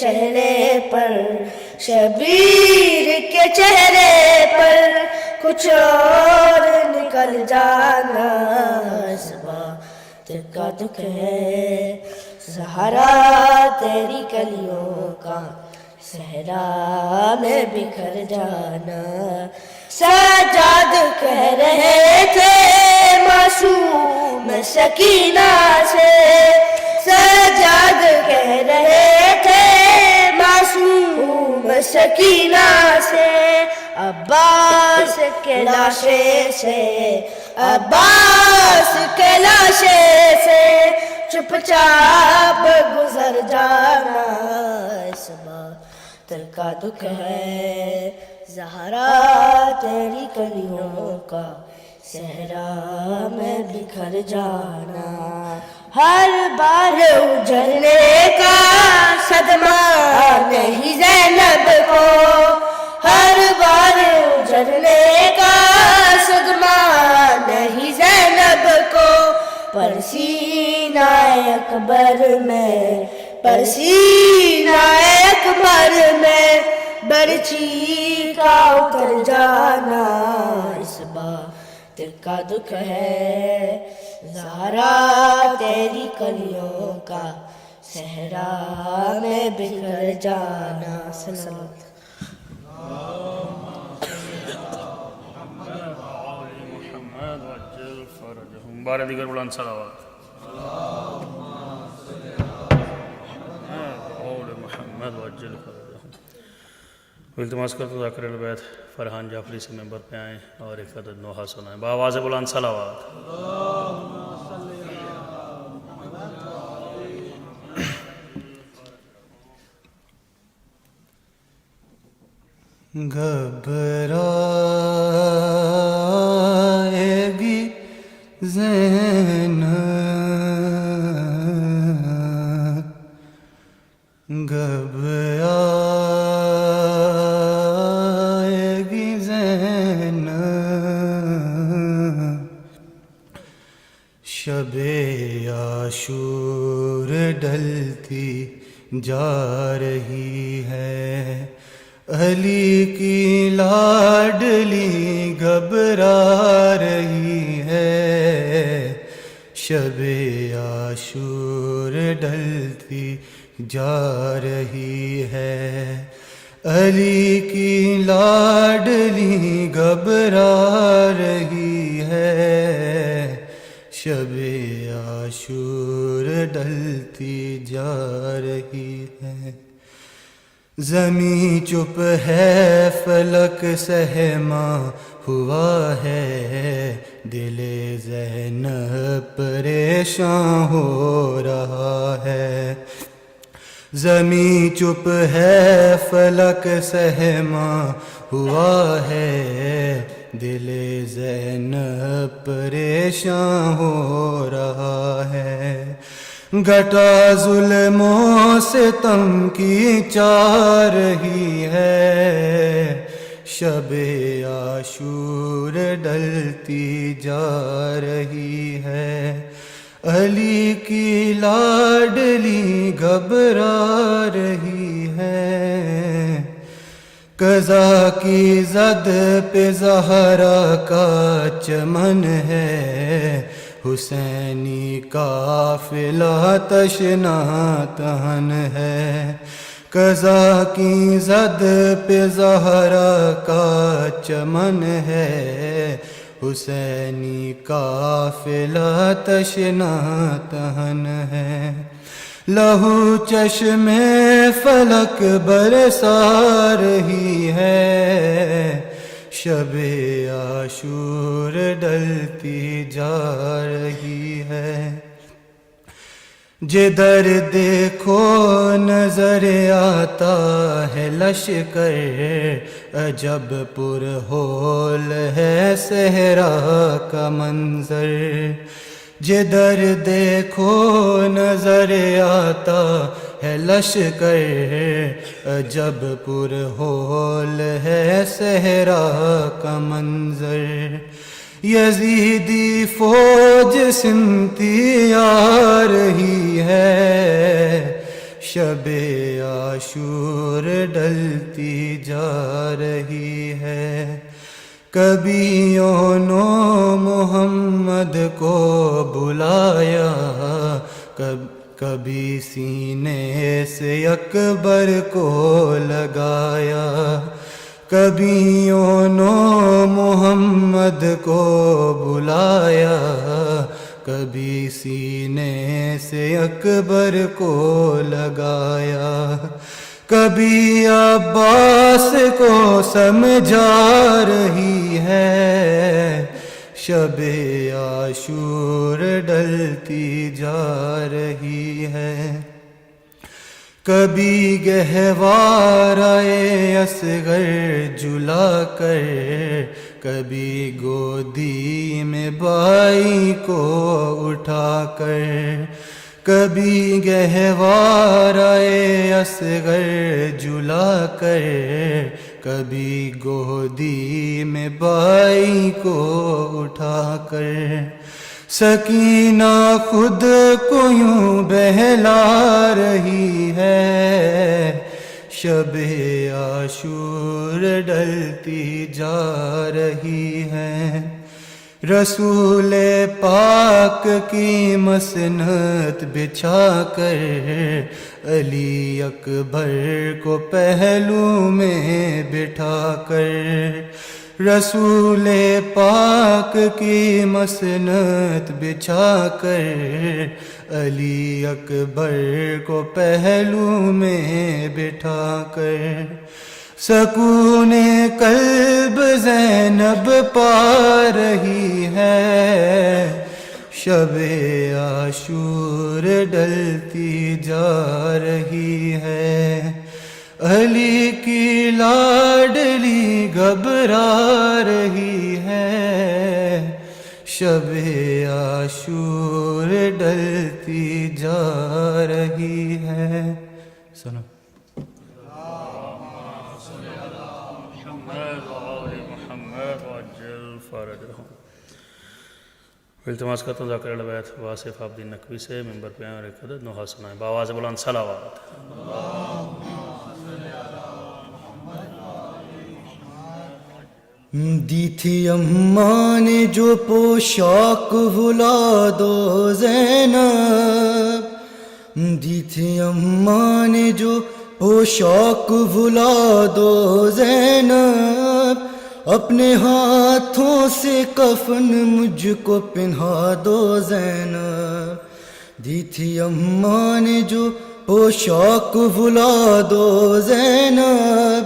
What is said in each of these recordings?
چہرے پر، شبیر کے چہرے پر کچھ اور نکل جانا، اس بات کا دکھ ہے زہرا تیری کلیوں کا صحرا میں بکھر جانا۔ سجاد کہہ رہے تھے معصوم سکینہ سے، سجاد کہہ رہے تھے معصوم سکینہ سے، عباس کے لاشے سے، عباس کے لاشے سے چپ چاپ گزر جانا، اس بات کا دکھ ہے زہرا تیری کلیوں کا صحرا میں بکھر جانا۔ ہر بار اجڑنے کا صدمہ نہیں زینب کو، ہر بار اجڑنے کا صدمہ نہیں زینب کو، پر سینہ اکبر میں، پر سینہ اکبر میں برچی کا اتر جانا، اس بات کا دکھ ہے زہرا تیری کلیوں کا صحرا میں بکھر جانا۔ سلام بارہ دیگر بلند صلوات محمد وعجل فرجہم۔ التماس کرتا ذاکر البیت فرحان جعفری سے ممبر پہ آئیں اور ایک عدد نوحہ سنائیں بآواز بلند صلوات۔ گھبرائے گی زینب، گھبرائے گی زینب، شب عاشور ڈلتی جا رہی ہے، علی کی لاڈلی گھبرا رہی ہے، شب عاشور ڈلتی جا رہی ہے، علی کی لاڈلی گھبرا رہی ہے، شب عاشور ڈلتی جا رہی ہے، زمیں چپ ہے فلک سہما ہوا ہے، دل زینب پریشان ہو رہا ہے، زمیں چپ ہے فلک سہما ہوا ہے، دل زینب پریشان ہو رہا ہے، گھٹا ظلم و ستم کی چاہ رہی ہے، شب عاشور ڈلتی جا رہی ہے، علی کی لاڈلی گھبرا رہی ہے، قضا کی زد پہ زہرا کا چمن ہے، حسینی قافلہ تشنا تہن ہے، قضا کی زد پہ زہرا کا چمن ہے، حسینی قافلہ تشنا تہن ہے، لہو چشم فلک برسا رہی ہے، شب عاشور ڈلتی جا رہی ہے، جدھر دیکھو نظر آتا ہے لشکر، عجب پر ہول ہے صحرا کا منظر، جدھر دیکھو نظر آتا ہے لشکر، عجب پر ہول ہے صحرا کا منظر، یزیدی فوج سمتی آ رہی ہے، شب عاشور ڈلتی جا رہی ہے، کبھی یونو محمد کو بلایا، کبھی سینے سے اکبر کو لگایا، کبھی یونو محمد کو بلایا، کبھی سینے سے اکبر کو لگایا، کبھی عباس کو سمجھا رہی ہے، شب عاشور ڈلتی جا رہی ہے، کبھی گہوارۂ اصغر جلا کر، کبھی گودی میں بائی کو اٹھا کر، کبھی گہوارۂ اصغر جلا کر، کبھی گودی میں بائی کو اٹھا کر، سکینہ خود کو یوں بہلا رہی ہے، شب عاشور ڈلتی جا رہی ہے، رسول پاک کی مسند بچھا کر، علی اکبر کو پہلو میں بٹھا کر، رسول پاک کی مسند بچھا کر، علی اکبر کو پہلو میں بٹھا کر، سکون قلب زینب پا رہی ہے، شب عاشور ڈلتی جا رہی ہے، علی کی لاڈلی گھبرا رہی ہے، شب عاشور ڈلتی جا رہی ہے۔ سنو التماس کرتا ہوں ذاکر البیت واصف الدین نقوی سے ممبر پہ آئیں اور ایک عدد نوحہ سنائیں بآواز بلند صلوات۔ دی تھی اماں نے جو پوشاک ولاد و زینب، دی تھی اماں نے جو پوشاک ولاد و زینب، اپنے ہاتھوں سے کفن مجھ کو پہنا دو زینب، دی تھی اماں نے جو پوشاک ولاد و زینب،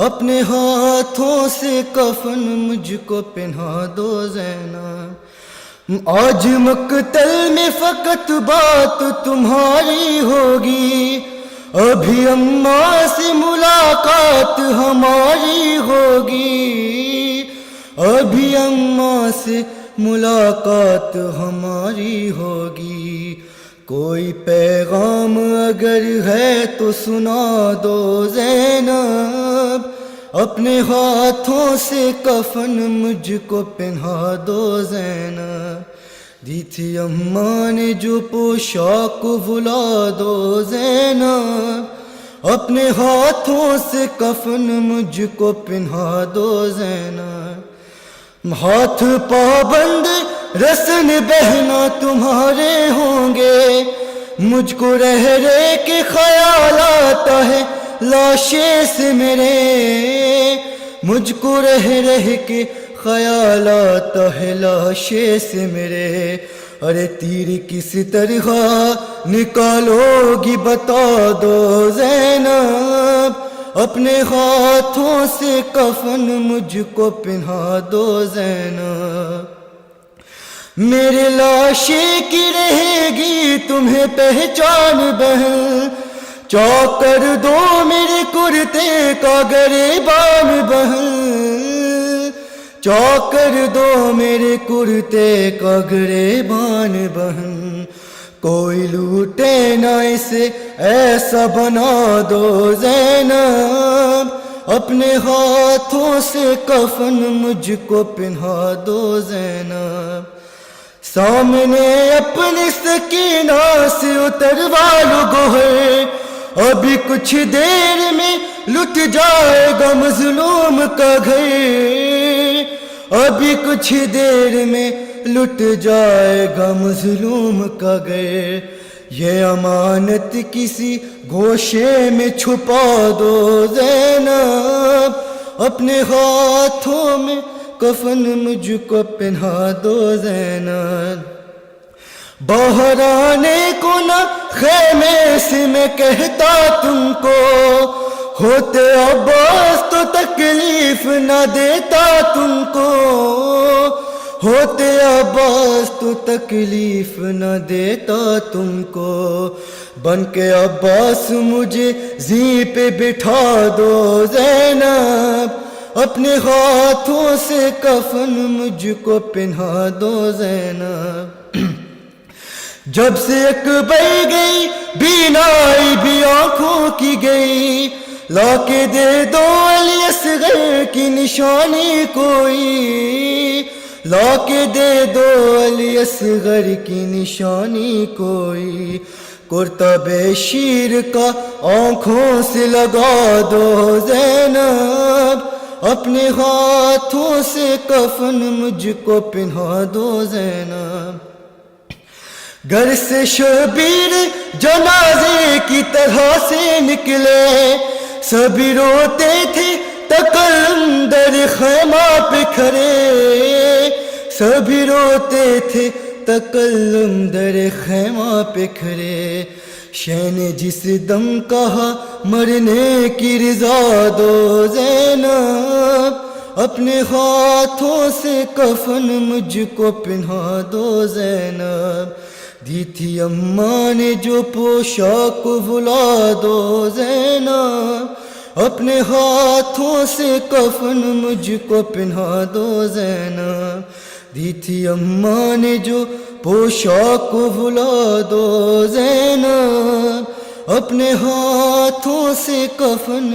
اپنے ہاتھوں سے کفن مجھ کو پہنا دو زینب، آج مقتل میں فقط بات تمہاری ہوگی، ابھی اماں سے ملاقات ہماری ہوگی، ابھی اماں سے ملاقات ہماری ہوگی، کوئی پیغام اگر ہے تو سنا دو زینب، اپنے ہاتھوں سے کفن مجھ کو پہنا دو زینب، دی تھی اماں نے جو پوشاک ولاد و زینب، اپنے ہاتھوں سے کفن مجھ کو پہنا دو زینب، ہاتھ پابند رسن بہنا تمہارے ہوں گے، مجھ کو رہ رہ کے خیال آتا ہے لاشیں سے میرے، مجھ کو رہ رہ کے خیال آتا ہے لاشیں سے میرے، ارے تیر کس طرح نکالو گی بتا دو زینب، اپنے ہاتھوں سے کفن مجھ کو پہنا دو زینب، میرے لاشیں کی رہے گی تمہیں پہچان بہن، چاک کر دو میرے کرتے کا گریبان بہن، چاک کر دو میرے کرتے کا گریبان بہن، کوئی لوٹے نہ اسے ایسا بنا دو زینب، اپنے ہاتھوں سے کفن مجھ کو پہنا دو زینب، سامنے اپنی سکینہ سے اتروا لو گوہر، ابھی کچھ دیر میں لٹ جائے گا مظلوم کا گھر، ابھی کچھ دیر میں لٹ جائے گا مظلوم کا گھر، یہ امانت کسی گوشے میں چھپا دو زینب، اپنے ہاتھوں میں کفن مجھ کو پہنا دو زینب، باہر آنے کو نہ خیمے سے میں کہتا تم کو، ہوتے عباس تو تکلیف نہ دیتا تم کو، ہوتے عباس تو تکلیف نہ دیتا تم کو، بن کے عباس مجھے زین پہ بٹھا دو زینب، اپنے ہاتھوں سے کفن مجھ کو پہنا دو زینب، جب سے اکبر گئی بینائی بھی آنکھوں کی گئی، لا کے دے دو علی اصغر کی نشانی کوئی، لا کے دے دو علی اصغر کی نشانی کوئی، کرتا شیر کا آنکھوں سے لگا دو زینب، اپنے ہاتھوں سے کفن مجھ کو پہنا دو زینب، گھر سے شبیر جنازے کی طرح سے نکلے، سبھی روتے تھے تکلم در خیمہ پہ کھڑے، سبھی روتے تھے تکلم در خیمہ پہ کھڑے، شہ نے جس دم کہا مرنے کی رضا دو زینب، اپنے ہاتھوں سے کفن مجھ کو پہنا دو زینب، دی تھی اماں نے جو پوشاک بلا دو زینب، اپنے ہاتھوں سے کفن مجھ کو پہنا دو زینب، دی تھی اماں نے جو پوشاک بلا دو زینب، اپنے ہاتھوں سے کفن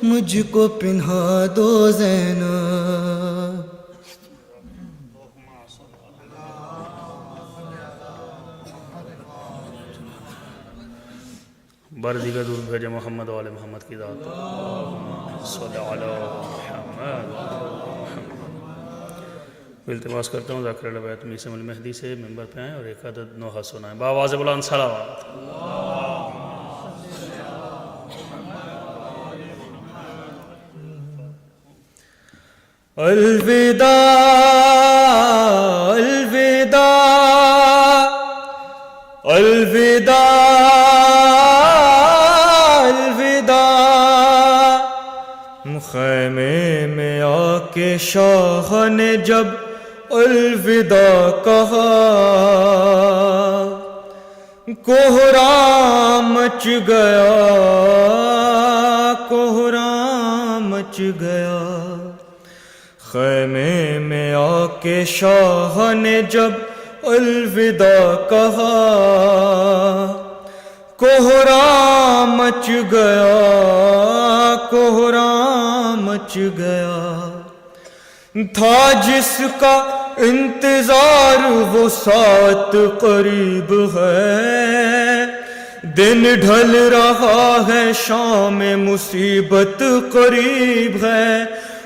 مجھ کو پہنا دو زینب۔ بردگاہ دور بھیجے محمد و آل محمد کی ذات، صلی علی محمد۔ التماس کرتا ہوں ذاکر البیت میسم المہدی سے ممبر پہ آئیں اور ایک عدد نوحہ سنائیں بآواز بلند صلوات۔ الوداع الوداع الوداع الوداع، خیمے میں آ کے شاہ نے جب الوداع کہا، کوہرام مچ گیا، کوہرام مچ گیا، خیمے میں آ کے شاہ نے جب الوداع کہا، کوہرام مچ گیا، کوہرام مچ گیا، تھا جس کا انتظار وہ ساتھ قریب ہے، دن ڈھل رہا ہے شام مصیبت قریب ہے،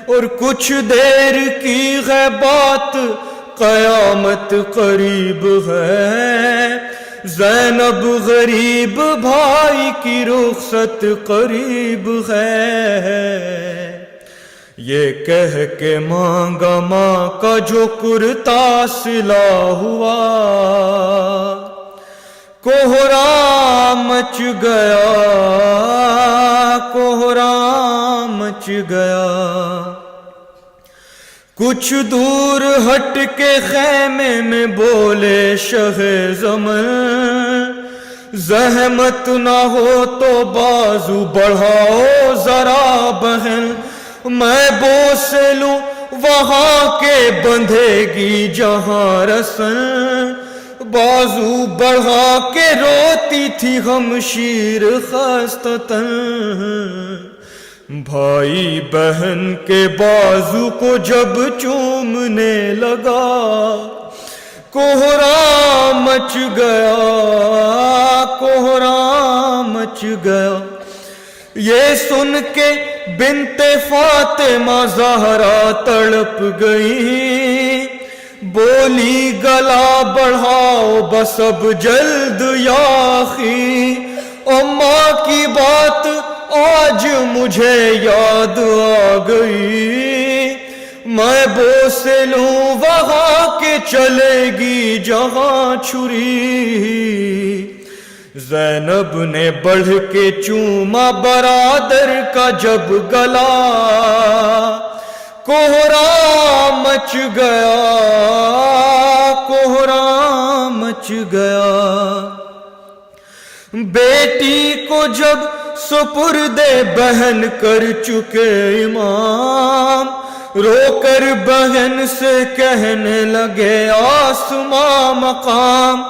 اور کچھ دیر کی ہے بات قیامت قریب ہے، زینب غریب بھائی کی رخصت قریب ہے، یہ کہہ کے مانگا ماں کا جو کرتا سلا ہوا، کوہرام مچ گیا، کوہرام مچ گیا، کچھ دور ہٹ کے خیمے میں بولے شہ زمن، زحمت نہ ہو تو بازو بڑھاؤ ذرا بہن، میں بوس لوں وہاں کے بندھے گی جہاں رسن، بازو بڑھا کے روتی تھی ہمشیر خستتاً، بھائی بہن کے بازو کو جب چومنے لگا، کوہرام مچ گیا، کوہرام مچ گیا، یہ سن کے بنت فاطمہ زہرا تڑپ گئی، بولی گلا بڑھاؤ بس اب جلد یا اخی، اور ماں کی بات آج مجھے یاد آ گئی، میں بوسے لوں وہاں کے چلے گی جہاں چھری۔ زینب نے بڑھ کے چوما برادر کا جب گلا، کوہرام مچ گیا، کوہرام مچ گیا۔ بیٹی کو جب سپرد بہن کر چکے امام، رو کر بہن سے کہنے لگے آسماں مقام،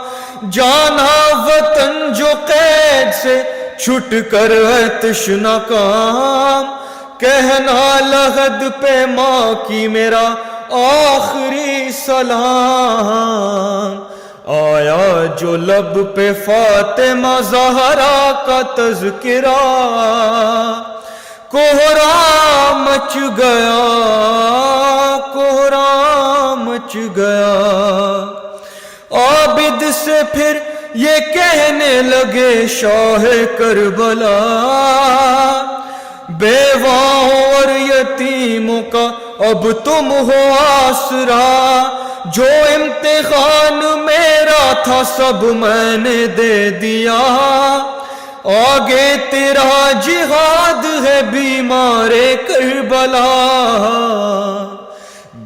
جانا وطن جو قید سے چھٹ کر ہے تشنہ کام، کہنا لحد پہ ماں کی میرا آخری سلام، آیا جو لب پہ فاطمہ زہرا کا تذکرہ، کوہرام مچ گیا، کوہرام مچ گیا۔ عابد سے پھر یہ کہنے لگے شاہ کربلا، بیواؤں اور یتیموں کا اب تم ہو آسرا، جو امتحان میرا تھا سب میں نے دے دیا، آگے تیرا جہاد ہے بیمار کربلا۔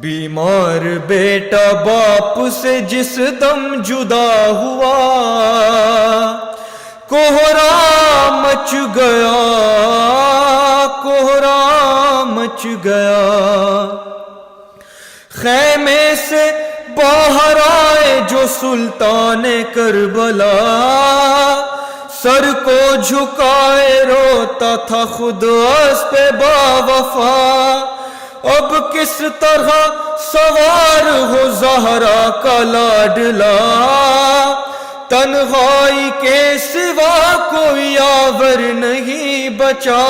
بیمار بیٹا باپ سے جس دم جدا ہوا، کوہرام مچ گیا، کوہرام مچ گیا۔ خیمے سے باہر آئے جو سلطان کربلا، سر کو جھکائے روتا تھا خود اس پہ باوفا، اب کس طرح سوار ہو زہرا کا لاڈلا، تنہائی کے سوا کوئی آور نہیں بچا،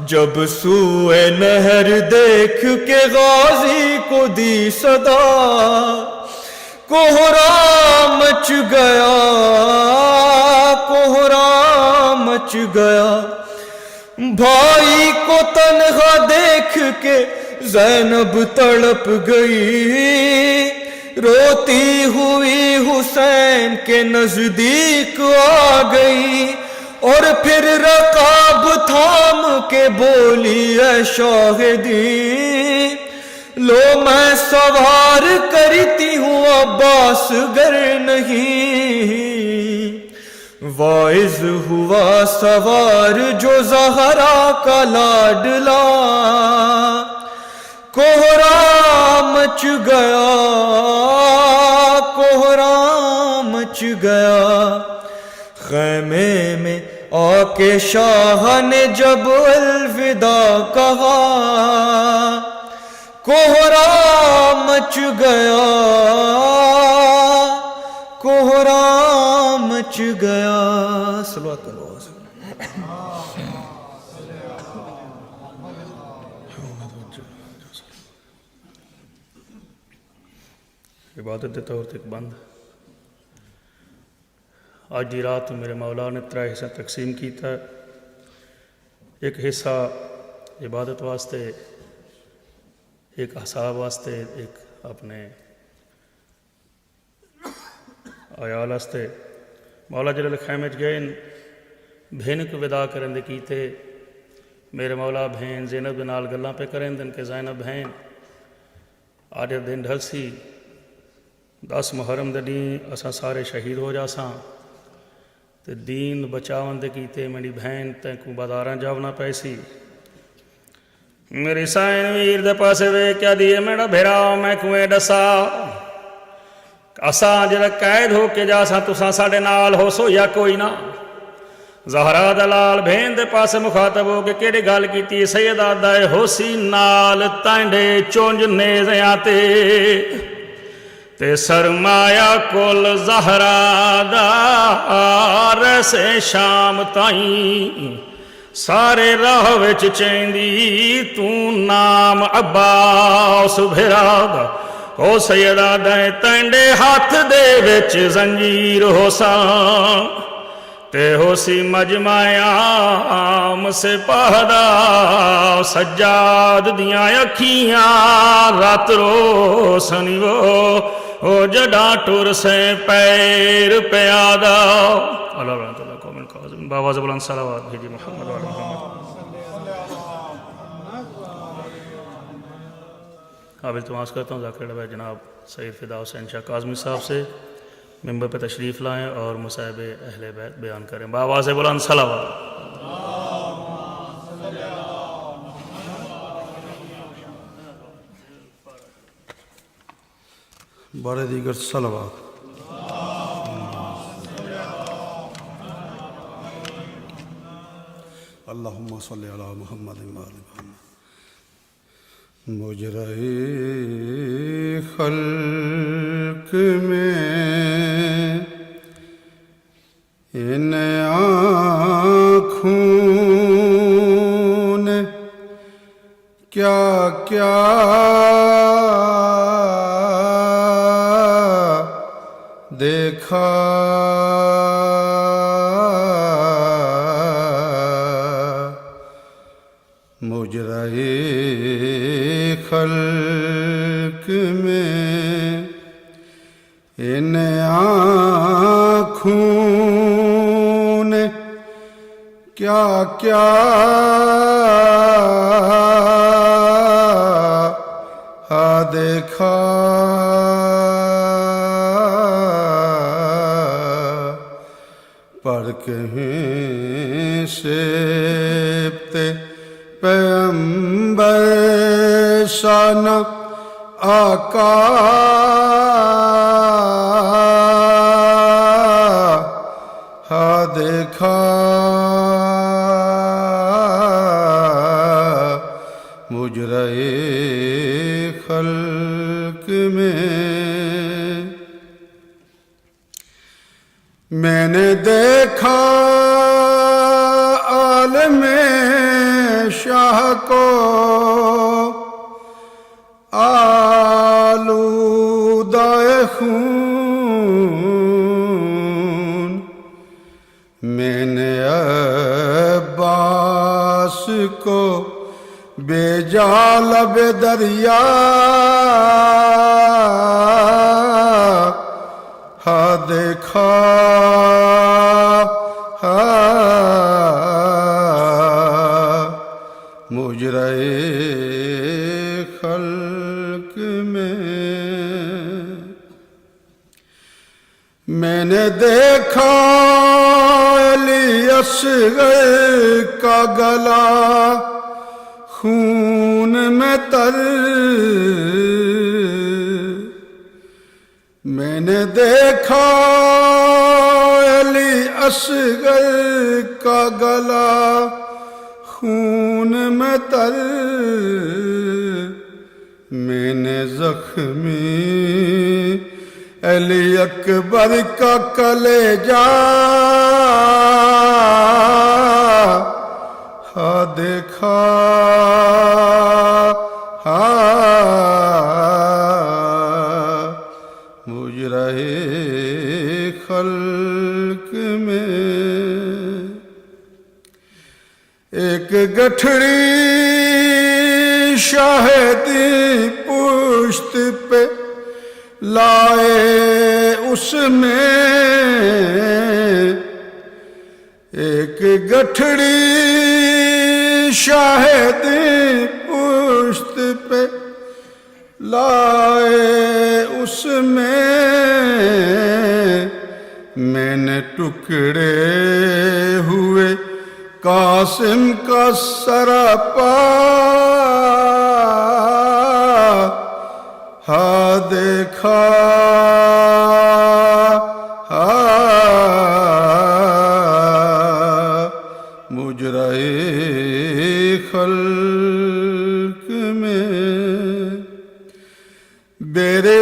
جب سوئے نہر دیکھ کے غازی کو دی صدا، کوہرام مچ گیا، کوہرام مچ گیا۔ بھائی کو تنہا دیکھ کے زینب تڑپ گئی، روتی ہوئی حسین کے نزدیک آ گئی، اور پھر رکاب تھام کے بولی اے شاہدی، لو میں سوار کرتی ہوں عباس گر نہیں، واعظ ہوا سوار جو زہرا کا لاڈلا، کوہرام مچ گیا، کوہرام مچ گیا۔ خیمے میں آ کے شاہ نے جب الوداع کہا، کوہرام مچ گیا، کوہرام مچ گیا۔ صلوات اللہ۔ عبادت طور تک بند۔ آج دی رات میرے مولا نے 3 حصے تقسیم کیتا ہے، ایک حصہ عبادت واسطے، ایک احساب واسطے، ایک اپنے عیال واسطے۔ مولا جلال خیمے چ گئے بھین کو ودا کرن دے کیتے، میرے مولا بہن زینب دے نال گلاں پہ کرن دن کہ زینب بہن آج دن ڈھل سی 10 محرم دے دن اساں سارے شہید ہو جاساں، تے دین بچاون دے کیتے میری بہن تے کو بازاراں جاونا پے سی، میری سائن ویر دے پاسے وے کیا دیے میرا بھیرا میں کوئے ڈسا، اساں جڑا قید ہو کے جاساں تساں ساڈے نال ہو سو یا کوئی نہ۔ زہرا دلال بہن دے پاسے مخاطب ہو کے کیڑی گل کیتی، سیدہ دائے ہو سی نال تانڈے چونج نیزیاں تے، تے سرمایا کل زہرا دا رسے شام تائیں سارے راہ وچ چیندی تو نام عباس بھرا دا او سیدہ دائیں تینڈے ہاتھ دے وچ زنجیر ہو ساں تے ہو سی مجمع عام سے پہدا سجاد دیاں اکھیاں رات روشنی وہ جڈاں ٹر سے پیر پیادا اللہ رحمت اللہ قوم القاظم باواز بلند صلوات بھیجی محمد وعلی محمد. قابل تماس کرتا ہوں ذاکر ڈبہ جناب سید فدا حسین شاہ کاظمی صاحب سے ممبر پہ تشریف لائیں اور مصائب اہل بیت بیان کریں باواز بلند صلوات. بارے دیگر صلوات. اللہم صلی علی محمد وآل محمد. مجرائے خلق میں ان آنکھوں نے کیا کیا دیکھا مجرائے خلق میں ان آنکھوں نے کیا کیا دیکھا پر کہیں سے پیغمبر شان آقا دیکھا مجرائے خلق میں نے دیکھا عالم شاہ کو آلودہ خون میں نے عباس کو بے جا لب دریا دیکھا مجرائے خلق میں نے دیکھا علی اصغر کا گلا خون میں تر میں نے دیکھا علی اصغر کا گلا خون میں تر میں نے زخمی علی اکبر کا کلیجہ دیکھا مجرائے خلق میں ایک گٹھڑی شاہدی پشت پہ لائے اس میں ایک گٹھڑی شاہدی پشت پہ لائے اس میں نے ٹکڑے ہوئے قاسم کا سراپا دیکھا مجرائے خلق میں میرے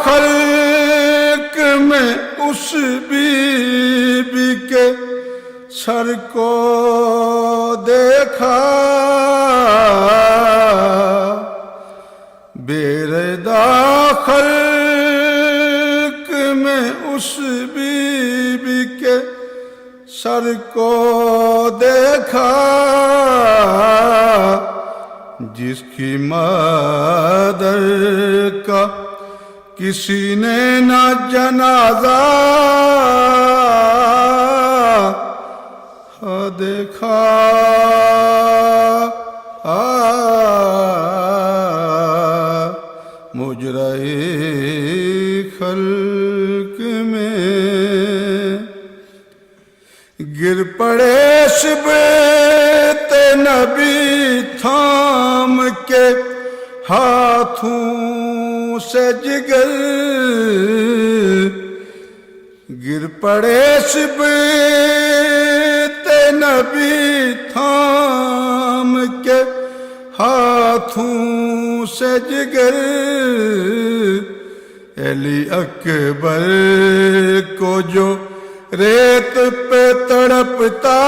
خلق میں اس بی بی کے سر کو دیکھا، میرے خلق میں اس بی بی کے سر کو دیکھا، جس کی مادر کا کسی نے نہ جنازہ دیکھا، مجرے خلق میں گر پڑے شبت نبی تھام کے ہاتھوں سے جگر، گر پڑے شبت نبی تھام کے ہاتھوں سے جگر، علی اکبر کو جو ریت پہ تڑپتا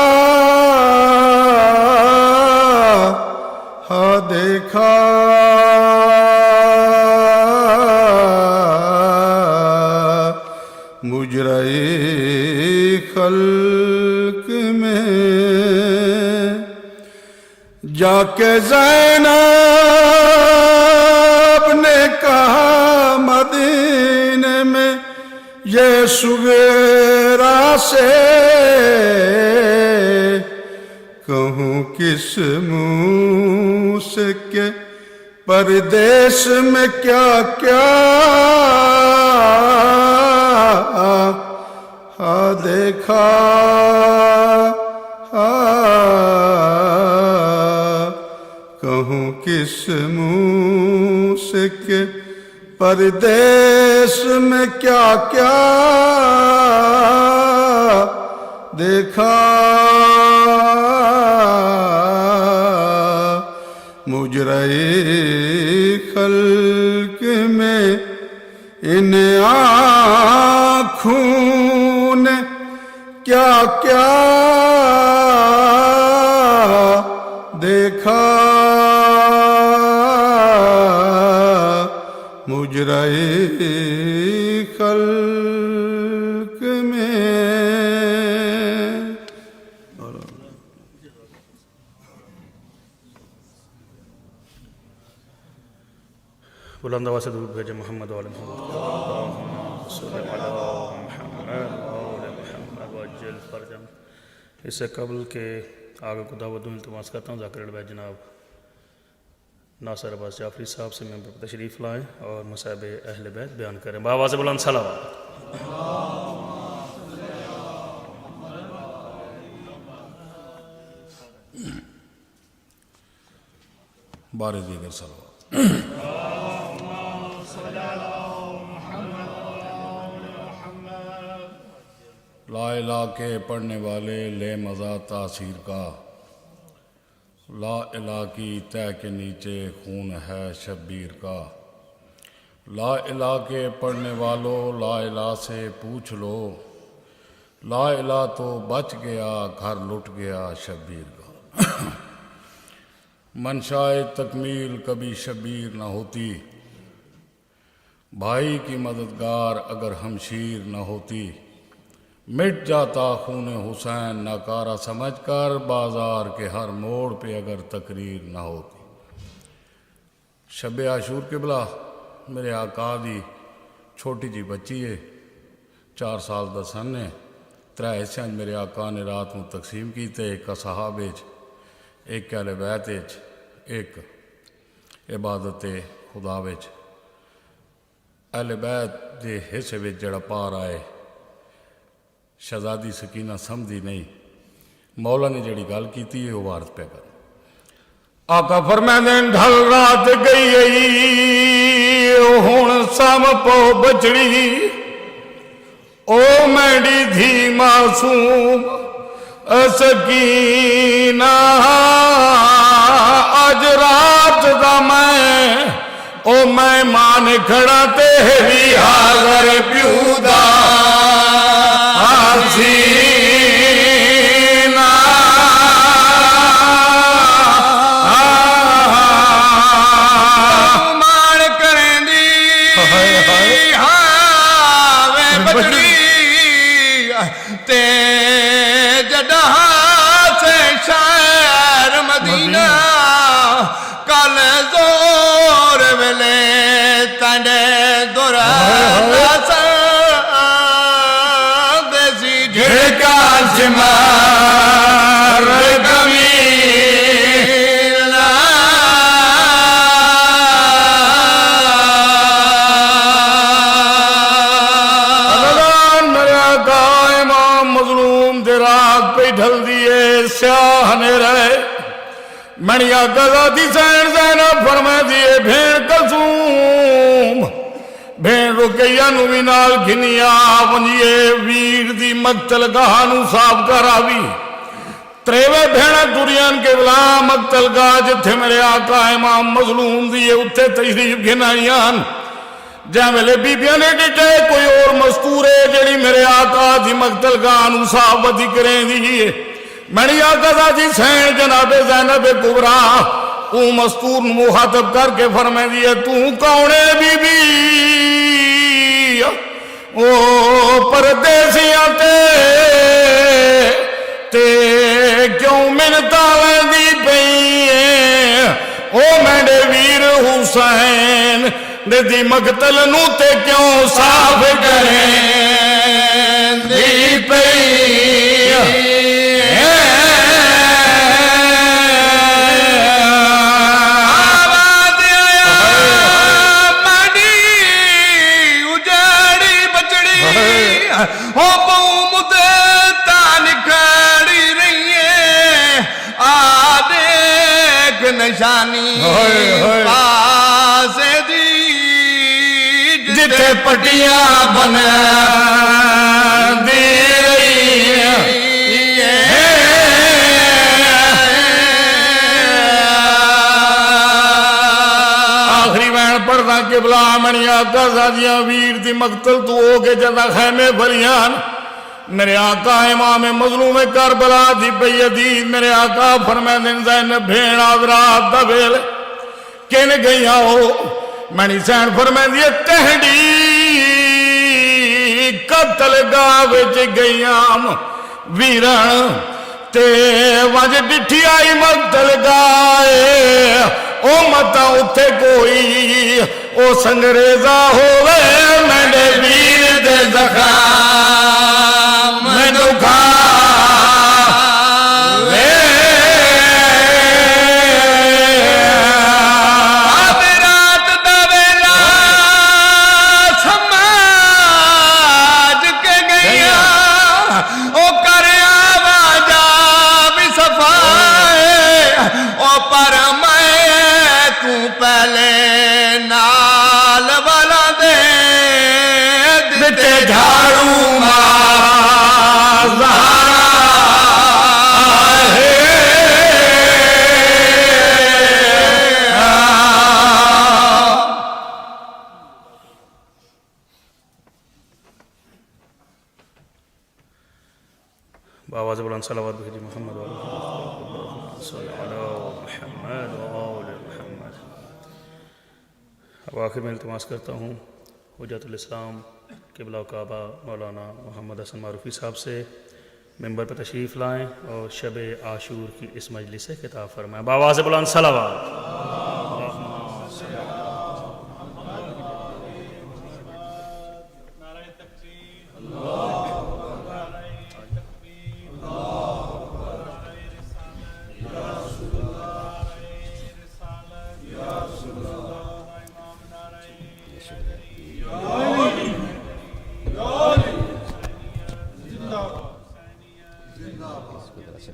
دیکھا، مجرے خلق میں جا کے زینب نے کہا مدینے میں یہ سغیرہ سے، کہوں کس منہ سے کہ پردیس میں کیا کیا دیکھا، کہوں کس منہ سے کہ پردیس میں کیا کیا دیکھا، مجرے خلق میں ان آنکھوں نے کیا کیا دیکھا، مجرے خلق میں۔ بلند آواز سے درود بھیجے محمد وعلی محمد، اللہم صلی علی محمد وعلی محمد وعجل فرجم۔ اس سے قبل کہ آگے کو دعوت دوں التماس کرتا ہوں ذاکر البیت جناب ناصر عباس جعفری صاحب سے ممبر پر تشریف لائیں اور مصائب اہل بیت بیان کریں بآواز بلند صلوات۔ بار دیگر صلوات۔ لا الہ کے پڑھنے والے لے مزہ تاثیر کا، لا الہ کی تہ کے نیچے خون ہے شبیر کا، لا الہ کے پڑھنے والوں لا الہ سے پوچھ لو، لا الہ تو بچ گیا گھر لٹ گیا شبیر کا۔ منشائے تکمیل کبھی شبیر نہ ہوتی، بھائی کی مددگار اگر ہمشیر نہ ہوتی، مٹ جاتا خون حسین ناکارہ سمجھ کر، بازار کے ہر موڑ پہ اگر تقریر نہ ہوتی۔ شب عاشور قبلہ میرے آقا دی چھوٹی جی بچی ہے، 4 سال دا سن ہے، 3 حصے میرے آقا نے رات میں تقسیم کیتے، ایک اصحاب ایک اہل بیت ایک عبادت خدا وچ۔ اہل بیت دے حصے وچ جڑا پار آئے شہزادی سکینہ سمجھی نہیں، مولا نے جڑی گل کیتی ہے وہ وارد پہ کر۔ آقا فرمیندے ڈھل رات گئی ہن سم پو بچڑی، او میڈی دھی معصوم سکینہ، اج رات دا میں او مہمان کھڑا تے بھی حاضر پیودا حسینہ مان کریں دی ہاوے بچڑی تے جدہ سے شہر مدینہ کل زور ویلے تنڈے دورہ دیسی جھڑکا جمار گمیلا اللہ میرے آقا امام مظلوم دے رات پہ ڈھل دیے سیاہ نے رہے منی آقا ذاتی سین زینب فرما دیے بھین کلثوم بھین رکیہ نو بھی نال گھنیا ونجیے ویر دی مقتل گاہ نو صاف کراوی تریوے بھیڑا دریان کے بلا مقتل گاہ جتھے میرے آقا امام مظلوم دیے اتھے تشریف گھنائیان جہاں ویلے بی بیاں نے ڈٹے کوئی اور مستورے جڑی میرے آقا دی مقتل گاہ نو صاف بدی کریں دیئے میری آقا ذاتی سین جناب زینب کبرا او مستور مخاطب کر کے فرمائے دیئے تو کونے بی بی او پردیسیاں تے کیوں منتا لیں دی پئیں او میرے ویر حسین دی مقتل نو تے کیوں صاف کریں دی پئیں ہو بہو مدے تان کھڑی رہی ہے آ دیکھ نشانی پاسے دی جتے پٹیاں بنا دی رہی آخری وین پڑھنا قبلہ منی آقا زادیاں ویر دی مقتل تو ہو کے جدہ خیمے بھریان میرے آقا امام مظلوم کربلا دی بیدید میرے آقا فرمائے دن زینب بھین آدرات دبیل کن گئیاں ہو منی سین فرمائے دیئے تہڑی قتل گاوچ گئیاں ویران تے وج ڈٹھی آئی مقتل گائے او متا اتھے کوئی او سنگریزہ ہوئے میں نے ویر دے زخام میں دکھا پہلے نال والا دے دیتے جھاڑو ماں بآواز بلند صلوات بھیجی محمد صلی اللہ محمد وآل محمد. اب آخر میں التماس کرتا ہوں حجت الاسلام قبلہ و کعبہ مولانا محمد حسن معروفی صاحب سے ممبر پر تشریف لائیں اور شب عاشور کی اس مجلس سے خطاب فرمائیں. بآواز بلند صلوات.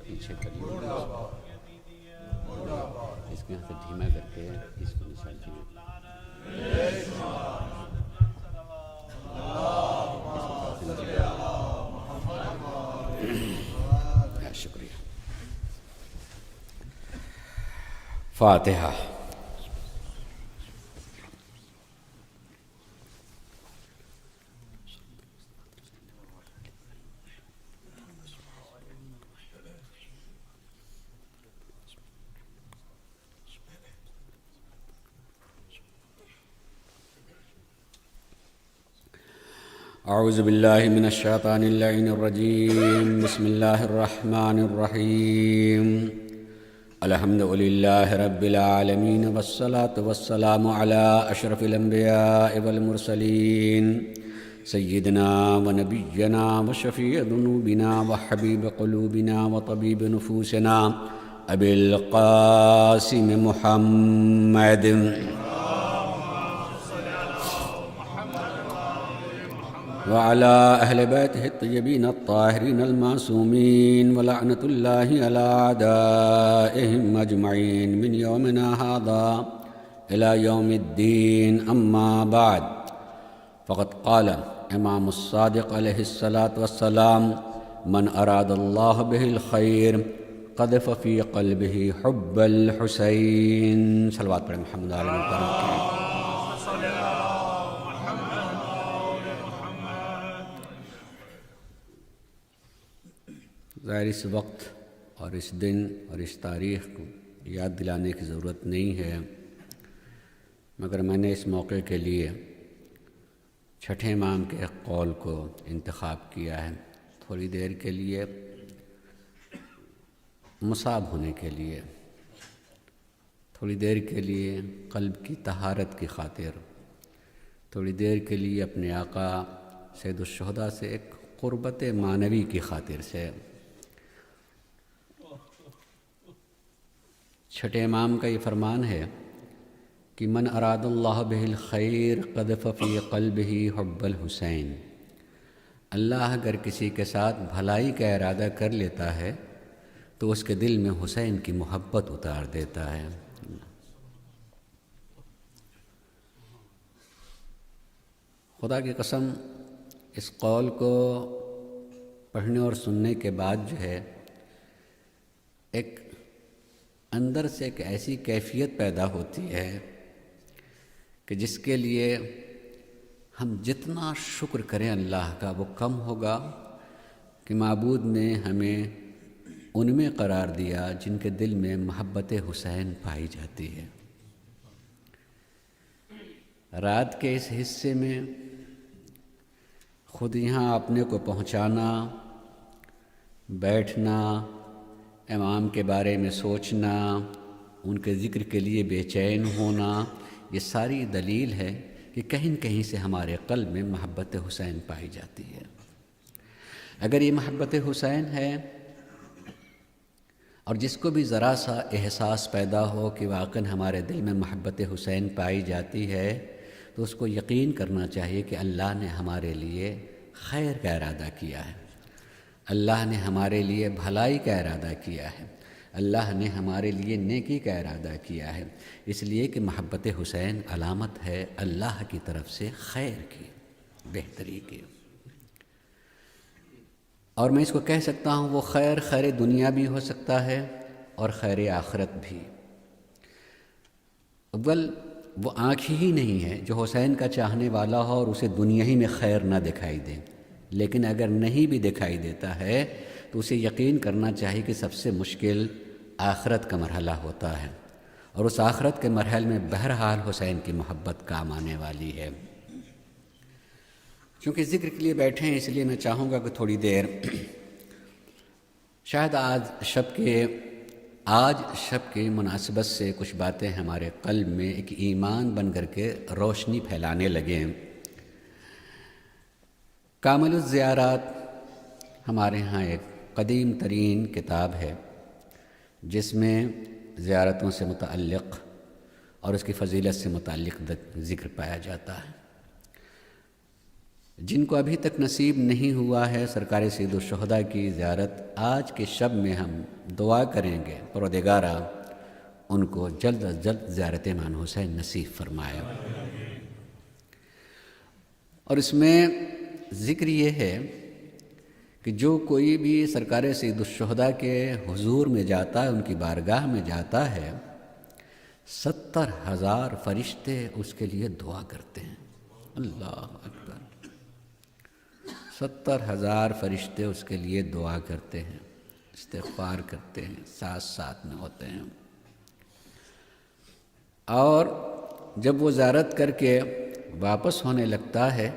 پیچھے کریے اس کو یہاں سے دھیما کر کے اس کو نشان دیجیے. شکریہ. فاتحہ. أعوذ بالله من الشيطان اللعين الرجيم. بسم الله الرحمن الرحيم. الحمد لله رب العالمين والصلاة والسلام على أشرف الأنبياء والمرسلين سيدنا ونبينا وشفيع ذنوبنا وحبيب قلوبنا وطبيب نفوسنا أبي القاسم محمد وعلى أهل بيته الطيبين الطاهرين المعصومين ولعنة الله على أعدائهم أجمعين من يومنا هذا إلى يوم الدين. أما بعد، فقد قال امام الصادق علیہ الصلاۃ والسلام: من اراد اللہ به الخیر قذف فی قلبه حب الحسین. صلوات پڑھیں محمد علیہ وسلم. ظاہر اس وقت اور اس دن اور اس تاریخ کو یاد دلانے کی ضرورت نہیں ہے، مگر میں نے اس موقع کے لیے چھٹے امام کے ایک قول کو انتخاب کیا ہے، تھوڑی دیر کے لیے مصاب ہونے کے لیے، تھوڑی دیر کے لیے قلب کی طہارت کی خاطر، تھوڑی دیر کے لیے اپنے آقا سید الشہداء سے ایک قربت معنوی کی خاطر سے. چھٹے امام کا یہ فرمان ہے کہ من اراد اللہ بہ الخیر قذف فی قلبہ حب الحسین. اللہ اگر کسی کے ساتھ بھلائی کا ارادہ کر لیتا ہے تو اس کے دل میں حسین کی محبت اتار دیتا ہے. خدا کی قسم، اس قول کو پڑھنے اور سننے کے بعد جو ہے ایک اندر سے ایک ایسی کیفیت پیدا ہوتی ہے کہ جس کے لیے ہم جتنا شکر کریں اللہ کا وہ کم ہوگا کہ معبود نے ہمیں ان میں قرار دیا جن کے دل میں محبت حسین پائی جاتی ہے. رات کے اس حصے میں خود یہاں اپنے کو پہنچانا، بیٹھنا، امام کے بارے میں سوچنا، ان کے ذکر کے لیے بے چین ہونا، یہ ساری دلیل ہے کہ کہیں نہ کہیں سے ہمارے قلب میں محبت حسین پائی جاتی ہے. اگر یہ محبت حسین ہے اور جس کو بھی ذرا سا احساس پیدا ہو کہ واقعاً ہمارے دل میں محبت حسین پائی جاتی ہے تو اس کو یقین کرنا چاہیے کہ اللہ نے ہمارے لیے خیر کا ارادہ کیا ہے، اللہ نے ہمارے لیے بھلائی کا ارادہ کیا ہے، اللہ نے ہمارے لیے نیکی کا ارادہ کیا ہے. اس لیے کہ محبت حسین علامت ہے اللہ کی طرف سے خیر کی، بہتری کی. اور میں اس کو کہہ سکتا ہوں وہ خیر دنیا بھی ہو سکتا ہے اور خیر آخرت بھی. اول وہ آنکھ ہی نہیں ہے جو حسین کا چاہنے والا ہو اور اسے دنیا ہی میں خیر نہ دکھائی دے، لیکن اگر نہیں بھی دکھائی دیتا ہے تو اسے یقین کرنا چاہیے کہ سب سے مشکل آخرت کا مرحلہ ہوتا ہے، اور اس آخرت کے مرحلے میں بہرحال حسین کی محبت کام آنے والی ہے. چونکہ ذکر کے لیے بیٹھے ہیں اس لیے میں چاہوں گا کہ تھوڑی دیر شاید آج شب کی مناسبت سے کچھ باتیں ہمارے قلب میں ایک ایمان بن کر کے روشنی پھیلانے لگیں. کامل الزیارات ہمارے ہاں ایک قدیم ترین کتاب ہے جس میں زیارتوں سے متعلق اور اس کی فضیلت سے متعلق ذکر پایا جاتا ہے. جن کو ابھی تک نصیب نہیں ہوا ہے سرکار سید الشہداء کی زیارت، آج کے شب میں ہم دعا کریں گے پروردگارا ان کو جلد از جلد زیارت امام حسین نصیب فرمایا. اور اس میں ذکر یہ ہے کہ جو کوئی بھی سرکار سید الشہداء کے حضور میں جاتا ہے، ان کی بارگاہ میں جاتا ہے، 70,000 فرشتے اس کے لیے دعا کرتے ہیں. اللہ اکبر! 70,000 فرشتے اس کے لیے دعا کرتے ہیں، استغفار کرتے ہیں، ساتھ میں ہوتے ہیں. اور جب وہ زیارت کر کے واپس ہونے لگتا ہے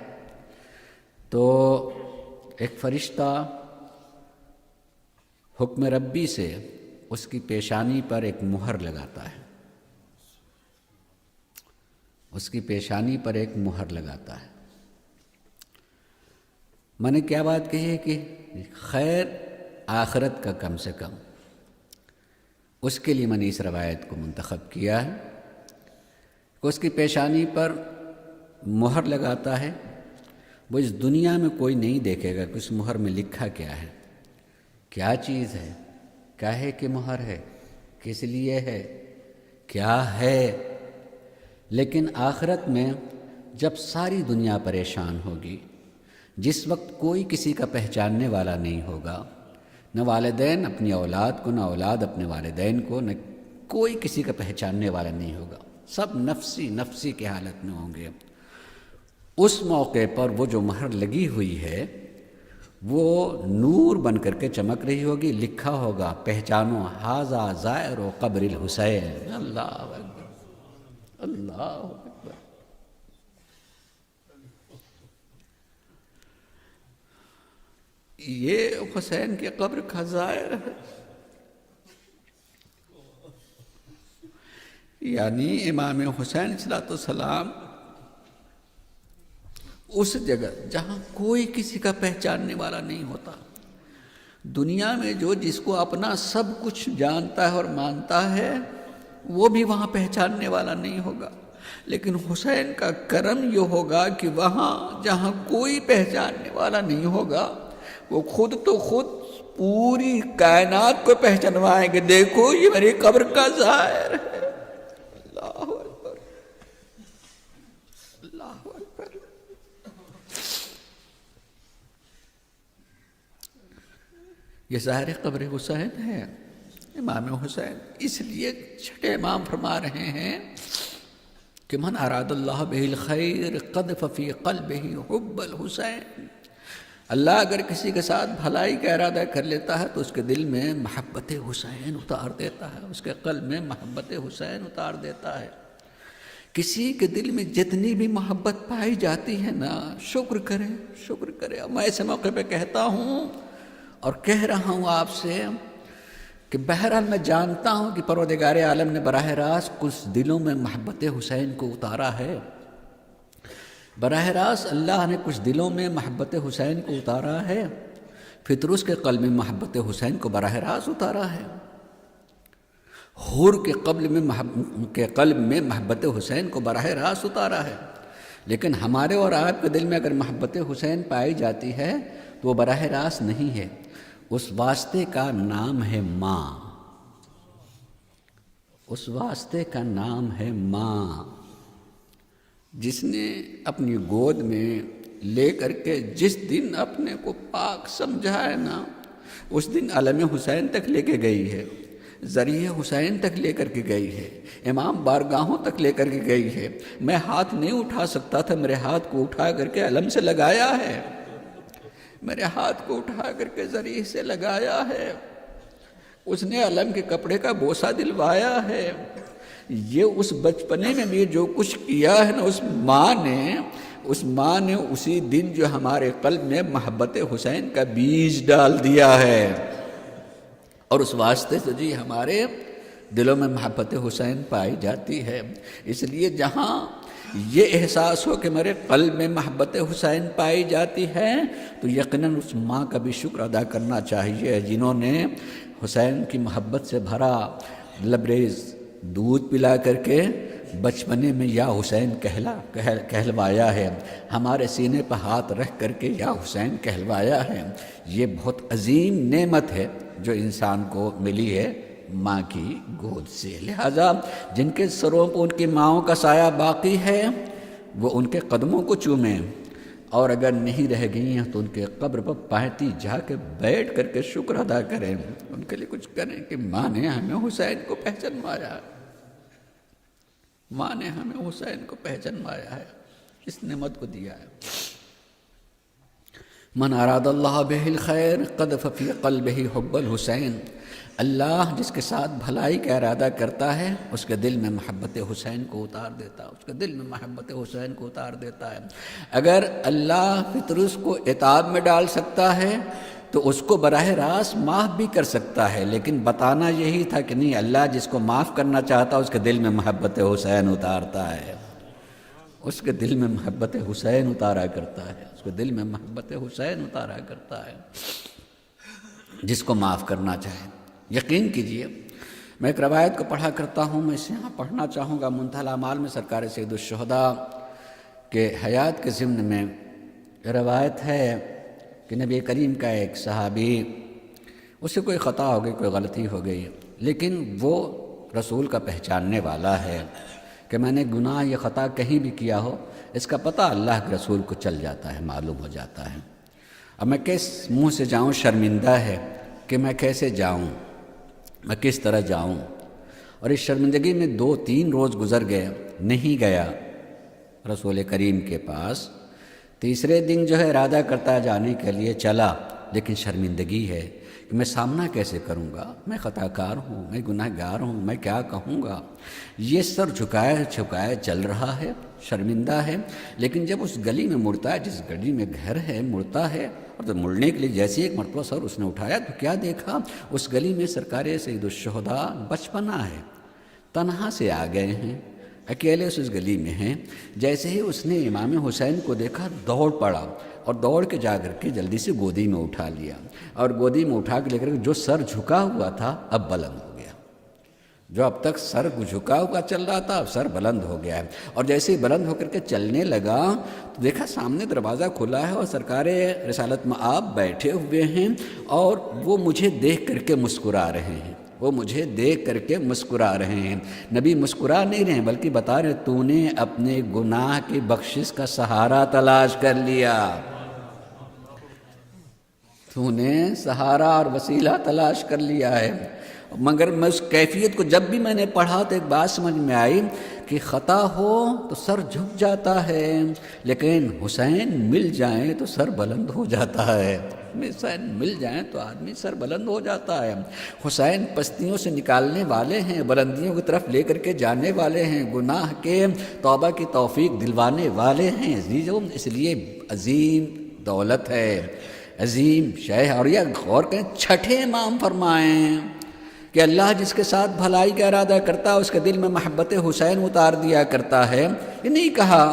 تو ایک فرشتہ حکم ربی سے اس کی پیشانی پر ایک مہر لگاتا ہے، اس کی پیشانی پر ایک مہر لگاتا ہے۔ میں نے کیا بات کہی ہے کہ خیر آخرت کا کم سے کم، اس کے لیے میں نے اس روایت کو منتخب کیا ہے کہ اس کی پیشانی پر مہر لگاتا ہے۔ وہ اس دنیا میں کوئی نہیں دیکھے گا کہ اس مہر میں لکھا کیا ہے، کیا چیز ہے، کاہے کی مہر ہے، کس لیے ہے، کیا ہے۔ لیکن آخرت میں جب ساری دنیا پریشان ہوگی، جس وقت کوئی کسی کا پہچاننے والا نہیں ہوگا، نہ والدین اپنی اولاد کو، نہ اولاد اپنے والدین کو، نہ کوئی کسی کا پہچاننے والا نہیں ہوگا، سب نفسی نفسی کی حالت میں ہوں گے، اس موقع پر وہ جو مہر لگی ہوئی ہے وہ نور بن کر کے چمک رہی ہوگی، لکھا ہوگا پہچانو ھذا زائر و قبر الحسین۔ اللہ اکبر، اللہ اکبر۔ یہ حسین کی قبر کا زائر ہے، یعنی امام حسین صلوات السلام اس جگہ جہاں کوئی کسی کا پہچاننے والا نہیں ہوتا، دنیا میں جو جس کو اپنا سب کچھ جانتا ہے اور مانتا ہے وہ بھی وہاں پہچاننے والا نہیں ہوگا، لیکن حسین کا کرم یہ ہوگا کہ وہاں جہاں کوئی پہچاننے والا نہیں ہوگا وہ خود تو خود پوری کائنات کو پہچانوائیں گے، دیکھو یہ میری قبر کا زائر ہے۔ اللہ اکبر، اللہ اکبر۔ یہ ظاہر قبر حسین ہے، امام حسین۔ اس لیے چھٹے امام فرما رہے ہیں کہ من اراد اللہ بہ الخیر قذف فی قلبہ حب الحسین۔ اللہ اگر کسی کے ساتھ بھلائی کا ارادہ کر لیتا ہے تو اس کے دل میں محبت حسین اتار دیتا ہے، اس کے قلب میں محبت حسین اتار دیتا ہے۔ کسی کے دل میں جتنی بھی محبت پائی جاتی ہے نا، شکر کرے، شکر کرے۔ میں ایسے موقع پہ کہتا ہوں اور کہہ رہا ہوں آپ سے کہ بہرحال میں جانتا ہوں کہ پروردگار عالم نے براہ راست کچھ دلوں میں محبت حسین کو اتارا ہے، براہ راست اللہ نے کچھ دلوں میں محبت حسین کو اتارا ہے، فطرس کے قلب میں محبت حسین کو براہ راست اتارا ہے، حور کے قلب میں محبت حسین کو براہ راست اتارا ہے۔ لیکن ہمارے اور آپ کے دل میں اگر محبت حسین پائی جاتی ہے تو وہ براہ راست نہیں ہے، اس واسطے کا نام ہے ماں، اس واسطے کا نام ہے ماں، جس نے اپنی گود میں لے کر کے جس دن اپنے کو پاک سمجھا ہے نا، اس دن علم حسین تک لے کے گئی ہے، ذریعہ حسین تک لے کر کے گئی ہے، امام بارگاہوں تک لے کر کے گئی ہے۔ میں ہاتھ نہیں اٹھا سکتا تھا، میرے ہاتھ کو اٹھا کر کے علم سے لگایا ہے، میرے ہاتھ کو اٹھا کر کے ذریعہ سے لگایا ہے، اس نے علم کے کپڑے کا بوسہ دلوایا ہے۔ یہ اس بچپنے میں بھی جو کچھ کیا ہے نا، اس ماں نے اسی دن جو ہمارے قلب میں محبت حسین کا بیج ڈال دیا ہے، اور اس واسطے سے جی ہمارے دلوں میں محبت حسین پائی جاتی ہے۔ اس لیے جہاں یہ احساس ہو کہ میرے قلب میں محبت حسین پائی جاتی ہے تو یقیناً اس ماں کا بھی شکر ادا کرنا چاہیے جنہوں نے حسین کی محبت سے بھرا لبریز دودھ پلا کر کے بچپنے میں یا حسین کہلوایا ہے، ہمارے سینے پر ہاتھ رکھ کر کے یا حسین کہلوایا ہے۔ یہ بہت عظیم نعمت ہے جو انسان کو ملی ہے ماں کی گود سے۔ لہذا جن کے سروں پر ان کی ماؤں کا سایہ باقی ہے وہ ان کے قدموں کو چومیں، اور اگر نہیں رہ گئی ہیں تو ان کے قبر پر پایتی جا کے بیٹھ کر کے شکر ادا کریں، ان کے لیے کچھ کریں کہ ماں نے ہمیں حسین کو پہچانوایا، ماں نے ہمیں حسین کو پہچانوایا ہے، اس نعمت کو دیا ہے۔ من اراد اللہ بہ الخیر قذف فی قلبہ حب الحسین۔ اللہ جس کے ساتھ بھلائی کا ارادہ کرتا ہے اس کے دل میں محبت حسین کو اتار دیتا ہے، اس کے دل میں محبت حسین کو اتار دیتا ہے۔ اگر اللہ فطرس کو عتاب میں ڈال سکتا ہے تو اس کو براہ راست معاف بھی کر سکتا ہے، لیکن بتانا یہی تھا کہ نہیں، اللہ جس کو معاف کرنا چاہتا ہے اس کے دل میں محبت حسین اتارتا ہے، اس کے دل میں محبت حسین اتارا کرتا ہے، اس کے دل میں محبت حسین اتارا کرتا ہے جس کو معاف کرنا چاہے۔ یقین کیجئے، میں ایک روایت کو پڑھا کرتا ہوں، میں اسے یہاں پڑھنا چاہوں گا۔ منتہی الاعمال میں سرکار سید الشہداء کے حیات کے ضمن میں روایت ہے کہ نبی کریم کا ایک صحابی، اس سے کوئی خطا ہو گئی، کوئی غلطی ہو گئی، لیکن وہ رسول کا پہچاننے والا ہے کہ میں نے گناہ یا خطا کہیں بھی کیا ہو، اس کا پتہ اللہ کے رسول کو چل جاتا ہے، معلوم ہو جاتا ہے۔ اب میں کس منہ سے جاؤں، شرمندہ ہے کہ میں کیسے جاؤں، میں کس طرح جاؤں، اور اس شرمندگی میں 2-3 روز گزر گئے، نہیں گیا رسول کریم کے پاس۔ تیسرے دن جو ہے ارادہ کرتا ہے جانے کے لیے، چلا، لیکن شرمندگی ہے کہ میں سامنا کیسے کروں گا، میں خطا کار ہوں، میں گناہ گار ہوں، میں کیا کہوں گا۔ یہ سر جھکائے چھکائے چل رہا ہے، شرمندہ ہے، لیکن جب اس گلی میں مڑتا ہے، جس گلی میں گھر ہے، مڑتا ہے، اور جب مڑنے کے لیے جیسے ایک مرتبہ سر اس نے اٹھایا تو کیا دیکھا، اس گلی میں سرکار سید الشہداء بچپنا ہے، تنہا سے آ گئے ہیں، اکیلے اس گلی میں ہیں۔ جیسے ہی اس نے امام حسین کو دیکھا، دوڑ پڑا اور دوڑ کے جا کر کے جلدی سے گودی میں اٹھا لیا، اور گودی میں اٹھا کے لے کر جو سر جھکا ہوا تھا اب بلند ہو گیا، جو اب تک سر جھکا ہوا چل رہا تھا اب سر بلند ہو گیا ہے۔ اور جیسے ہی بلند ہو کر کے چلنے لگا تو دیکھا سامنے دروازہ کھلا ہے اور سرکار رسالت مآب بیٹھے ہوئے ہیں، اور وہ مجھے دیکھ کر کے مسکرا رہے ہیں، وہ مجھے دیکھ کر کے مسکرا رہے ہیں۔ نبی مسکرا نہیں رہے ہیں بلکہ بتا رہے، تو نے اپنے گناہ کی بخشش کا سہارا تلاش کر لیا، تو نے سہارا اور وسیلہ تلاش کر لیا ہے۔ مگر میں اس کیفیت کو جب بھی میں نے پڑھا تو ایک بات سمجھ میں آئی کہ خطا ہو تو سر جھک جاتا ہے، لیکن حسین مل جائیں تو سر بلند ہو جاتا ہے، حسین مل جائیں تو آدمی سر بلند ہو جاتا ہے۔ حسین پستیوں سے نکالنے والے ہیں، بلندیوں کی طرف لے کر کے جانے والے ہیں، گناہ کے توبہ کی توفیق دلوانے والے ہیں۔ عزیزوں، اس لیے عظیم دولت ہے، عظیم شے، اور یہ غور کریں، چھٹے امام فرمائیں کہ اللہ جس کے ساتھ بھلائی کا ارادہ کرتا ہے اس کے دل میں محبت حسین اتار دیا کرتا ہے۔ یہ نہیں کہا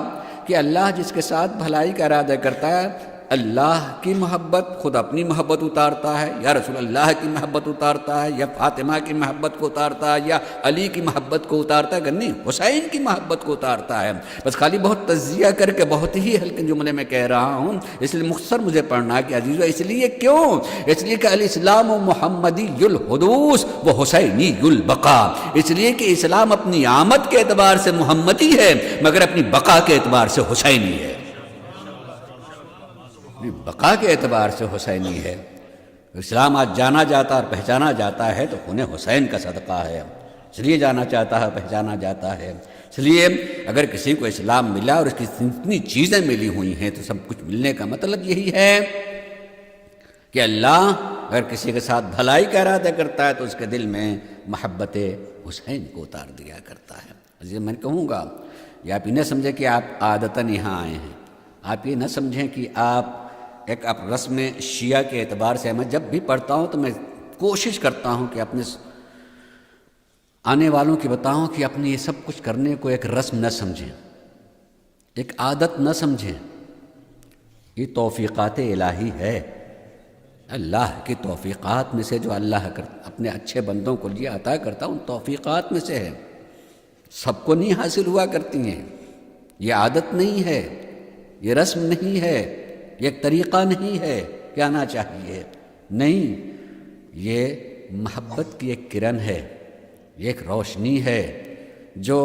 کہ اللہ جس کے ساتھ بھلائی کا ارادہ کرتا ہے اللہ کی محبت، خود اپنی محبت اتارتا ہے، یا رسول اللہ کی محبت اتارتا ہے، یا فاطمہ کی محبت کو اتارتا ہے، یا علی کی محبت کو اتارتا ہے، کہ نہیں، حسین کی محبت کو اتارتا ہے۔ بس خالی بہت تجزیہ کر کے بہت ہی ہلکے جملے میں کہہ رہا ہوں، اس لیے مختصر مجھے پڑھنا کہ عزیزو، اس لیے کیوں؟ اس لیے کہ الاسلام محمدی الحدوث و حسینی البقا، اس لیے کہ اسلام اپنی آمد کے اعتبار سے محمدی ہے مگر اپنی بقا کے اعتبار سے حسینی ہے، بقا کے اعتبار سے حسینی ہے۔ اسلام آج جانا جاتا اور پہچانا جاتا ہے تو انہیں حسین کا صدقہ ہے، اس لیے جانا چاہتا ہے، پہچانا جاتا ہے۔ اس لیے اگر کسی کو اسلام ملا اور اس کی اتنی چیزیں ملی ہوئی ہیں تو سب کچھ ملنے کا مطلب یہی ہے کہ اللہ اگر کسی کے ساتھ بھلائی کا ارادہ کرتا ہے تو اس کے دل میں محبت حسین کو اتار دیا کرتا ہے۔ عزیز، میں کہوں گا یہ آپ یہ نہ سمجھیں کہ آپ عادتاً یہاں آئے ہیں، آپ یہ نہ سمجھیں کہ آپ ایک رسم شیعہ کے اعتبار سے، میں جب بھی پڑھتا ہوں تو میں کوشش کرتا ہوں کہ اپنے آنے والوں کی بتاؤں کہ اپنے یہ سب کچھ کرنے کو ایک رسم نہ سمجھیں، ایک عادت نہ سمجھیں، یہ توفیقات الہی ہے، اللہ کی توفیقات میں سے جو اللہ اپنے اچھے بندوں کو لیے عطا کرتا ان توفیقات میں سے ہے، سب کو نہیں حاصل ہوا کرتی ہیں، یہ عادت نہیں ہے، یہ رسم نہیں ہے، یہ ایک طریقہ نہیں ہے کہ آنا چاہیے، نہیں، یہ محبت کی ایک کرن ہے، یہ ایک روشنی ہے جو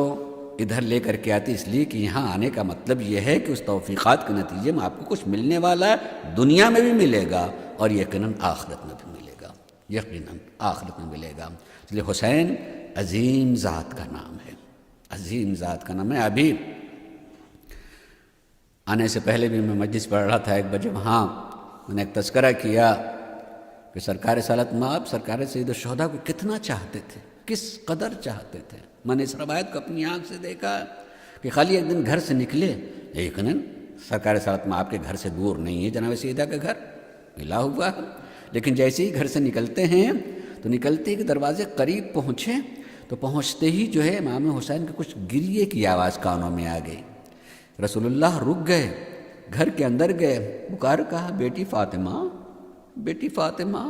ادھر لے کر کے آتی، اس لیے کہ یہاں آنے کا مطلب یہ ہے کہ اس توفیقات کے نتیجے میں آپ کو کچھ ملنے والا ہے، دنیا میں بھی ملے گا اور یقیناً آخرت میں بھی ملے گا، یقیناً آخرت میں ملے گا۔ اس لیے حسین عظیم ذات کا نام ہے، عظیم ذات کا نام ہے۔ ابھی آنے سے پہلے بھی میں مجلس پڑھ رہا تھا 1 بجے، وہاں میں نے ایک تذکرہ کیا کہ سرکار رسالت مآب سرکار سید الشہداء کو کتنا چاہتے تھے، کس قدر چاہتے تھے۔ میں نے اس روایت کو اپنی آنکھ سے دیکھا کہ خالی ایک دن گھر سے نکلے، یقیناً سرکار رسالت مآب کے گھر سے دور نہیں ہے جناب سیدہ کا گھر، ملا ہوا ہے، لیکن جیسے ہی گھر سے نکلتے ہیں تو نکلتے کہ دروازے قریب پہنچے تو پہنچتے ہی جو ہے امام حسین کے کچھ گریے کی آواز کانوں میں آ گئی۔ رسول اللہ رک گئے، گھر کے اندر گئے، پکار کہا، بیٹی فاطمہ، بیٹی فاطمہ،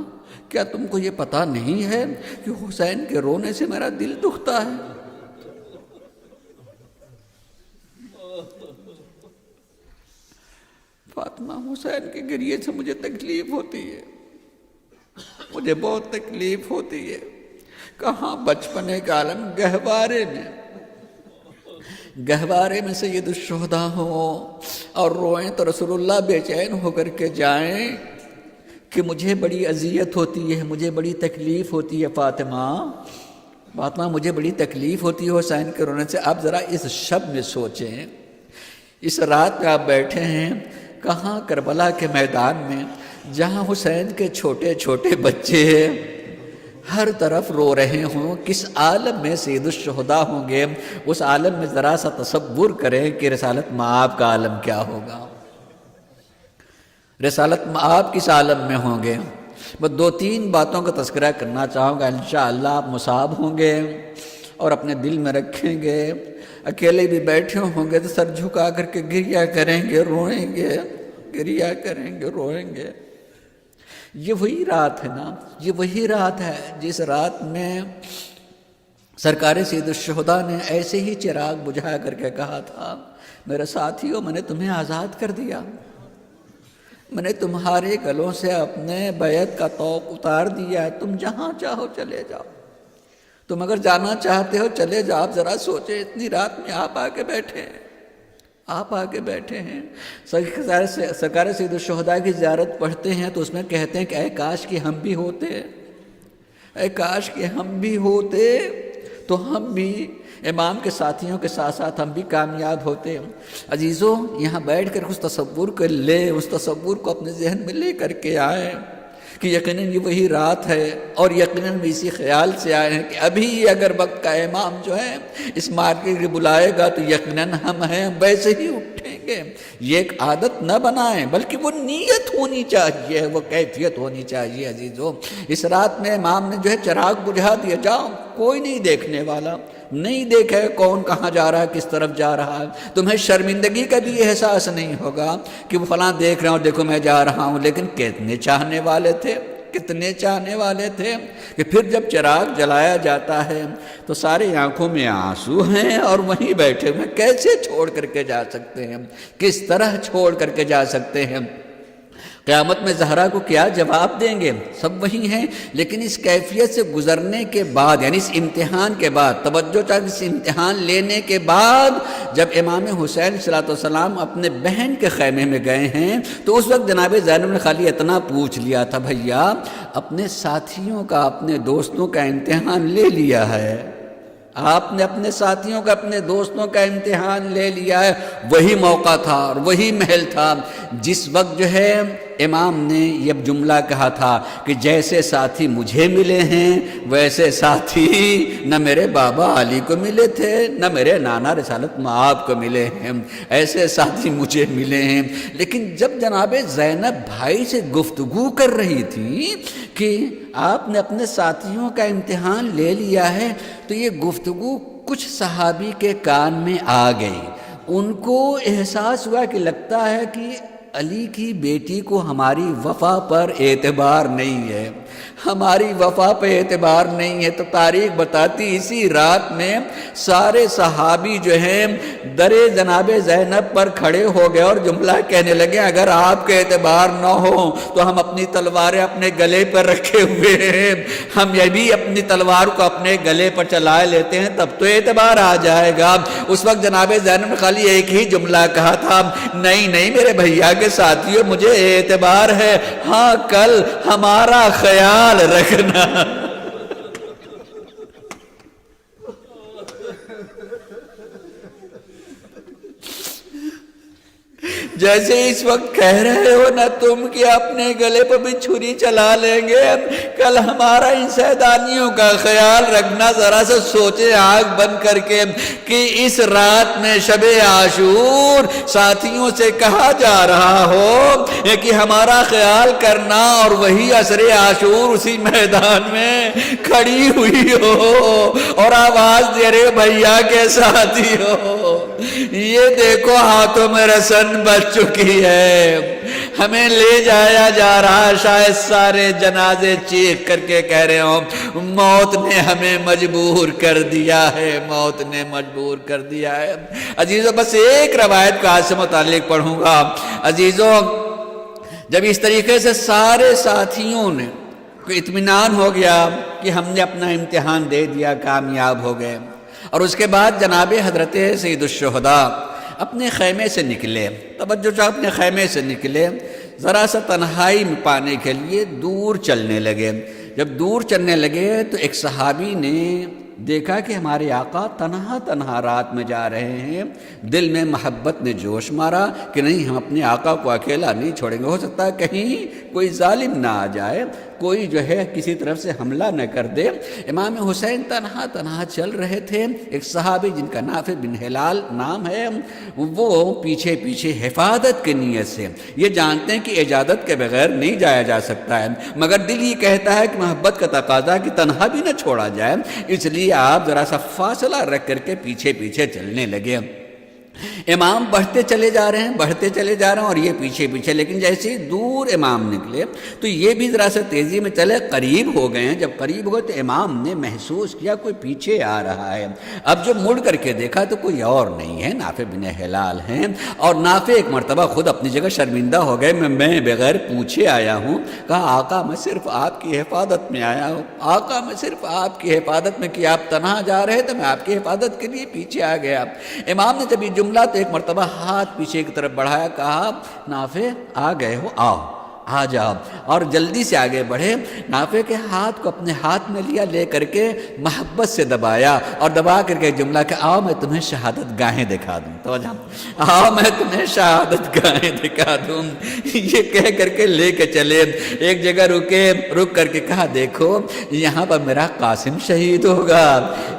کیا تم کو یہ پتہ نہیں ہے کہ حسین کے رونے سے میرا دل دکھتا ہے؟ فاطمہ، حسین کے گریے سے مجھے تکلیف ہوتی ہے، مجھے بہت تکلیف ہوتی ہے۔ کہاں بچپنے کا عالم، گہوارے میں سید الشہداء ہو اور روئیں تو رسول اللہ بے چین ہو کر کے جائیں کہ مجھے بڑی اذیت ہوتی ہے، مجھے بڑی تکلیف ہوتی ہے فاطمہ، فاطمہ مجھے بڑی تکلیف ہوتی ہے حسین کے رونے سے۔ آپ ذرا اس شب میں سوچیں، اس رات میں آپ بیٹھے ہیں کہاں، کربلا کے میدان میں، جہاں حسین کے چھوٹے چھوٹے بچے ہر طرف رو رہے ہوں، کس عالم میں سید الشہداء ہوں گے۔ اس عالم میں ذرا سا تصور کریں کہ رسالت مآب کا عالم کیا ہوگا، رسالت مآب کس عالم میں ہوں گے۔ میں 2-3 باتوں کا تذکرہ کرنا چاہوں گا، انشاءاللہ آپ مصاب ہوں گے اور اپنے دل میں رکھیں گے۔ اکیلے بھی بیٹھے ہوں گے تو سر جھکا کر کے گریہ کریں گے، روئیں گے، گریہ کریں گے، روئیں گے۔ یہ وہی رات ہے نا، یہ وہی رات ہے جس رات میں سرکار سید الشہداء نے ایسے ہی چراغ بجھا کر کے کہا تھا، میرے ساتھیوں، میں نے تمہیں آزاد کر دیا، میں نے تمہارے گلوں سے اپنے بیعت کا طوق اتار دیا ہے، تم جہاں چاہو چلے جاؤ، تم اگر جانا چاہتے ہو چلے جاؤ۔ آپ ذرا سوچیں، اتنی رات میں آپ آگے بیٹھے ہیں، آپ آگے بیٹھے ہیں۔ سرکار سید الشہداء کی زیارت پڑھتے ہیں تو اس میں کہتے ہیں کہ اے کاش کہ ہم بھی ہوتے، اے کاش کہ ہم بھی ہوتے تو ہم بھی امام کے ساتھیوں کے ساتھ ساتھ ہم بھی کامیاب ہوتے۔ عزیزوں، یہاں بیٹھ کر اس تصور کو لے، اس تصور کو اپنے ذہن میں لے کر کے آئیں کہ یقیناً یہ وہی رات ہے، اور یقیناً بھی اسی خیال سے آئے ہیں کہ ابھی اگر وقت کا امام جو ہے اس مارکیٹ کے بلائے گا تو یقیناً ہم ہیں، ویسے ہی اٹھیں گے۔ یہ ایک عادت نہ بنائیں، بلکہ وہ نیت ہونی چاہیے، وہ کیفیت ہونی چاہیے۔ عزیزوں، اس رات میں امام نے جو ہے چراغ بجھا دیا، جاؤ، کوئی نہیں دیکھنے والا، نہیں دیکھے کون کہاں جا رہا ہے، کس طرف جا رہا ہے، تمہیں شرمندگی کا بھی احساس نہیں ہوگا کہ وہ فلاں دیکھ رہا ہوں، دیکھو میں جا رہا ہوں۔ لیکن کتنے چاہنے والے تھے، کتنے چاہنے والے تھے کہ پھر جب چراغ جلایا جاتا ہے تو سارے آنکھوں میں آنسو ہیں اور وہیں بیٹھے ہوئے، کیسے چھوڑ کر کے جا سکتے ہیں، کس طرح چھوڑ کر کے جا سکتے ہیں۔ قیامت میں زہرا کو کیا جواب دیں گے، سب وہی ہیں، لیکن اس کیفیت سے گزرنے کے بعد، یعنی اس امتحان کے بعد، توجہ چاہیے، اس امتحان لینے کے بعد جب امام حسین صلی اللہ علیہ وسلم اپنے بہن کے خیمے میں گئے ہیں تو اس وقت جناب زینب نے خالی اتنا پوچھ لیا تھا، بھیا اپنے ساتھیوں کا، اپنے دوستوں کا امتحان لے لیا ہے، آپ نے اپنے ساتھیوں کا، اپنے دوستوں کا امتحان لے لیا ہے۔ وہی موقع تھا اور وہی محل تھا جس وقت جو ہے امام نے یہ جملہ کہا تھا کہ جیسے ساتھی مجھے ملے ہیں ویسے ساتھی نہ میرے بابا علی کو ملے تھے، نہ میرے نانا رسالت مآب کو ملے ہیں، ایسے ساتھی مجھے ملے ہیں۔ لیکن جب جناب زینب بھائی سے گفتگو کر رہی تھی کہ آپ نے اپنے ساتھیوں کا امتحان لے لیا ہے تو یہ گفتگو کچھ صحابی کے کان میں آ گئی، ان کو احساس ہوا کہ لگتا ہے کہ علی کی بیٹی کو ہماری وفا پر اعتبار نہیں ہے، ہماری وفا پہ اعتبار نہیں ہے۔ تو تاریخ بتاتی اسی رات میں سارے صحابی جو ہیں در جناب زینب پر کھڑے ہو گئے اور جملہ کہنے لگے، اگر آپ کے اعتبار نہ ہو تو ہم اپنی تلواریں اپنے گلے پر رکھے ہوئے ہیں، ہم یہ بھی اپنی تلوار کو اپنے گلے پر چلائے لیتے ہیں، تب تو اعتبار آ جائے گا۔ اس وقت جناب زینب نے خالی ایک ہی جملہ کہا تھا، نہیں نہیں میرے بھیا کے ساتھیوں، مجھے اعتبار ہے، ہاں کل ہمارا خیال رکھنا۔ جیسے اس وقت کہہ رہے ہو نا تم کہ اپنے گلے پہ بھی چھری چلا لیں گے، کل ہمارا ان سیدانیوں کا خیال رکھنا، ذرا سا سوچے آنکھ بند کر کے کہ اس رات میں شب عاشور ساتھیوں سے کہا جا رہا ہو کہ ہمارا خیال کرنا، اور وہی عصر عاشور اسی میدان میں کھڑی ہوئی ہو اور آواز دے رہے بھیا کے ساتھی ہو، یہ دیکھو ہاتھوں میں رسن بچ چکی ہے، ہمیں لے جایا جا رہا، شاید سارے جنازے چیخ کر کے کہہ رہے ہوں موت نے ہمیں مجبور کر دیا ہے، موت نے مجبور کر دیا ہے۔ عزیزوں بس ایک روایت کا آج سے متعلق پڑھوں گا۔ عزیزوں جب اس طریقے سے سارے ساتھیوں نے کو اطمینان ہو گیا کہ ہم نے اپنا امتحان دے دیا، کامیاب ہو گئے، اور اس کے بعد جناب حضرت سید الشہداء اپنے خیمے سے نکلے، توجہ چاہو، اپنے خیمے سے نکلے، ذرا سا تنہائی میں پانے کے لیے دور چلنے لگے۔ جب دور چلنے لگے تو ایک صحابی نے دیکھا کہ ہمارے آقا تنہا تنہا رات میں جا رہے ہیں، دل میں محبت نے جوش مارا کہ نہیں ہم اپنے آقا کو اکیلا نہیں چھوڑیں گے، ہو سکتا ہے کہیں کوئی ظالم نہ آ جائے، کوئی جو ہے کسی طرف سے حملہ نہ کر دے۔ امام حسین تنہا تنہا چل رہے تھے، ایک صحابی جن کا نافع بن ہلال نام ہے، وہ پیچھے پیچھے حفاظت کی نیت سے، یہ جانتے ہیں کہ اجازت کے بغیر نہیں جایا جا سکتا ہے، مگر دل یہ کہتا ہے کہ محبت کا تقاضا کہ تنہا بھی نہ چھوڑا جائے، اس لیے آپ ذرا سا فاصلہ رکھ کر کے پیچھے پیچھے چلنے لگے۔ امام بڑھتے چلے جا رہے ہیں، بڑھتے چلے جا رہے ہیں، اور یہ پیچھے پیچھے، لیکن جیسے ہی دور امام نکلے تو یہ بھی ذرا سا تیزی میں چلے، قریب ہو گئے ہیں۔ جب قریب ہو گئے تو امام نے محسوس کیا کوئی پیچھے آ رہا ہے۔ اب جب مڑ کر کے دیکھا تو کوئی اور نہیں ہے، نافع بن ہلال ہیں، اور نافع ایک مرتبہ خود اپنی جگہ شرمندہ ہو گئے، میں بغیر پوچھے آیا ہوں۔ کہا آقا میں صرف آپ کی حفاظت میں آیا ہوں، آقا میں صرف آپ کی حفاظت میں، کہ آپ تنہا جا رہے تو میں آپ کی حفاظت کے لیے پیچھے آ گیا۔ امام نے جب یہ جملہ تو ایک مرتبہ ہاتھ پیچھے کی طرف بڑھایا، کہا نافع آ گئے ہو، آؤ آ جاؤ، اور جلدی سے آگے بڑھے۔ نافع کے ہاتھ کو اپنے ہاتھ میں لیا، لے کر کے محبت سے دبایا، اور دبا کر کے جملہ کہ آؤ میں تمہیں شہادت گاہیں دکھا دوں، توجہ، آؤ میں تمہیں شہادت گاہیں دکھا دوں، یہ کہہ کر کے لے کے چلے۔ ایک جگہ رکے، رک کر کے کہا دیکھو یہاں پر میرا قاسم شہید ہوگا،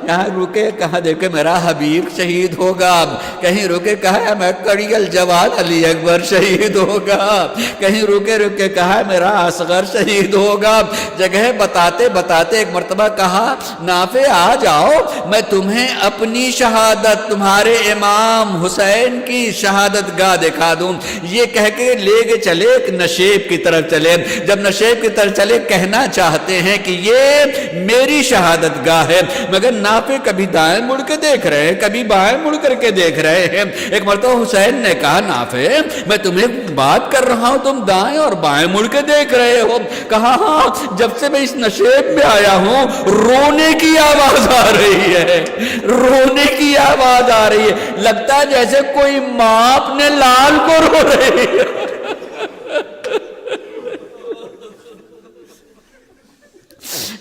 یہاں رکے، کہا دیکھو میرا حبیب شہید ہوگا، کہیں رکے کہا میں کڑی الجواد علی اکبر شہید ہوگا، کہیں رکے رکے کہا میرا اصغر شہید ہوگا۔ جگہ بتاتے بتاتے ایک مرتبہ کہا نافع آ جاؤ میں تمہیں اپنی شہادت، تمہارے امام حسین کی شہادت گاہ دکھا دوں۔ یہ کہہ کے لے کے چلے ایک نشیب کی طرف چلے۔ جب نشیب کی طرف چلے کہنا چاہتے ہیں کہ یہ میری شہادت گاہ ہے، مگر نافع کبھی دائیں مڑ کے دیکھ رہے ہیں، کبھی بائیں مڑ کر کے دیکھ رہے ہیں۔ ایک مرتبہ حسین نے کہا نافع میں تمہیں بات کر رہا ہوں، تم دائیں اور بائیں مڑ کے دیکھ رہے ہو۔ کہا ہاں جب سے میں اس نشیب میں آیا ہوں رونے کی آواز آ رہی ہے، رونے کی آواز آ رہی ہے، لگتا ہے جیسے کوئی ماں اپنے لال کو رو رہی ہے۔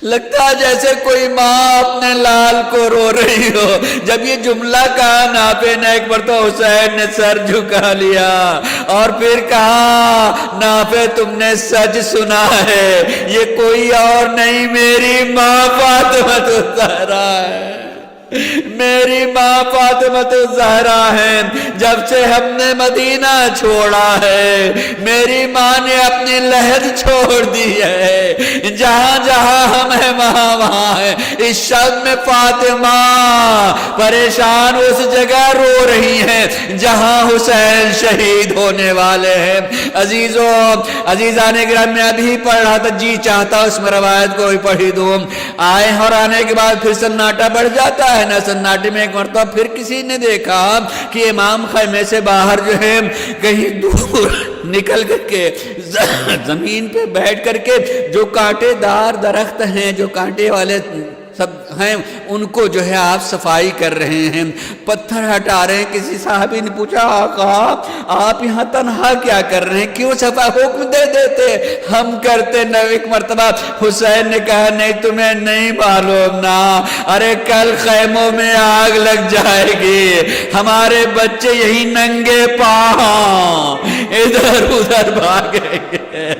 لگتا ہے جیسے کوئی ماں اپنے لال کو رو رہی ہو۔ جب یہ جملہ کہا نافع نے ایک بار تو حسین نے سر جھکا لیا اور پھر کہا نافع تم نے سچ سنا ہے، یہ کوئی اور نہیں میری ماں فاطمہ الزہرا ہے، میری ماں فاطمہ الزہرا ہے۔ جب سے ہم نے مدینہ چھوڑا ہے میری ماں نے اپنی لحد چھوڑ دی ہے، جہاں جہاں ہم ہیں وہاں وہاں ہے۔ اس شب میں فاطمہ پریشان اس جگہ رو رہی ہیں جہاں حسین شہید ہونے والے ہیں۔ عزیزوں عزیزان گرامی میں ابھی پڑھ رہا تھا، جی چاہتا اس میں روایت کو بھی پڑھی دوں۔ آئے اور آنے کے بعد پھر سناٹا بڑھ جاتا ہے نا، سناٹے میں ایک مرتبہ پھر کسی نے دیکھا کہ امام خیمے سے باہر جو ہے کہیں دور نکل کر کے زمین پہ بیٹھ کر کے جو کانٹے دار درخت ہیں، جو کانٹے والے سب ہیں ان کو جو ہے آپ صفائی کر رہے ہیں، پتھر ہٹا رہے ہیں۔ کسی صحابی نے پوچھا آقا آپ یہاں تنہا کیا کر رہے ہیں، کیوں صفائی حکم دے دیتے ہم کرتے۔ ایک مرتبہ حسین نے کہا نہیں تمہیں نہیں معلوم نا، ارے کل خیموں میں آگ لگ جائے گی، ہمارے بچے یہی ننگے پاؤں ادھر ادھر بھاگیں گے،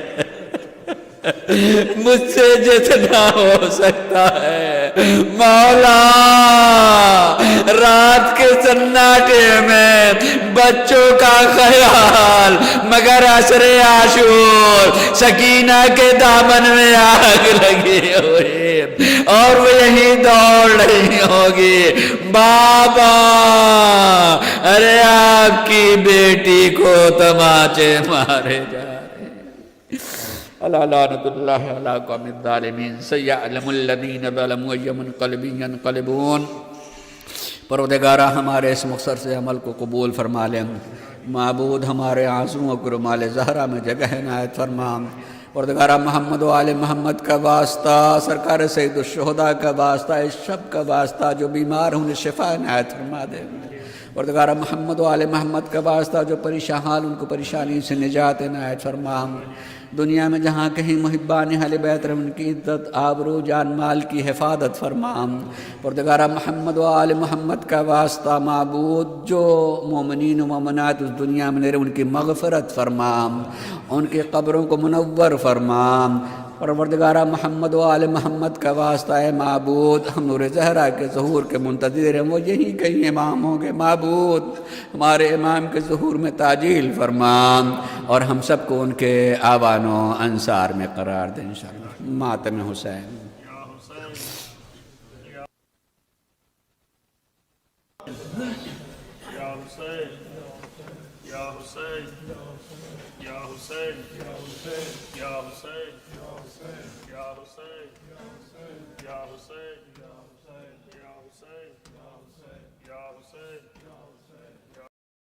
مجھ سے جتنا ہو سکتا ہے مولا رات کے سناٹے میں بچوں کا خیال، مگر عصر عاشور سکینہ کے دامن میں آگ لگی ہوئی اور وہ یہیں دوڑ رہی ہوگی، بابا ارے آپ کی بیٹی کو تماچے مارے جا رہے ہیں۔ اللہ لعنت اللہ علی قوم الظالمین سیعلم الذین ظلموا ای منقلب ینقلبون۔ پروردگارہ ہمارے اس مختصر سے عمل کو قبول فرما لیں، معبود ہمارے آنسوؤں کو رمال زہرا میں جگہ عنایت فرما، پروردگارہ محمد و آل محمد کا واسطہ، سرکار سید الشہداء کا واسطہ، اس شب کا واسطہ، جو بیمار ہوں انہیں شفا عنایت فرما دے، پروردگارہ محمد و آل محمد کا واسطہ، جو پریشان حال ان کو پریشانی سے نجات عنایت فرما، دنیا میں جہاں کہیں محبان اہل بیت رہے ان کی عزت آبرو جان مال کی حفاظت فرما، پروردگارہ محمد و آل محمد کا واسطہ معبود جو مومنین و مومنات اس دنیا میں رہے ان کی مغفرت فرما، ان کی قبروں کو منور فرما، پروردگارہ محمد و آل محمد کا واسطہ ہے معبود ہم نور زہرا کے ظہور کے منتظر ہیں، وہ یہی کہیں امام ہوں گے، معبود ہمارے امام کے ظہور میں تعجیل فرما اور ہم سب کو ان کے آوان و انصار میں قرار دیں انشاءاللہ۔ ماتم حسین۔ یا حسین یا حسین یا حسین یا حسین یا حسین یا حسین یا حسین یا حسین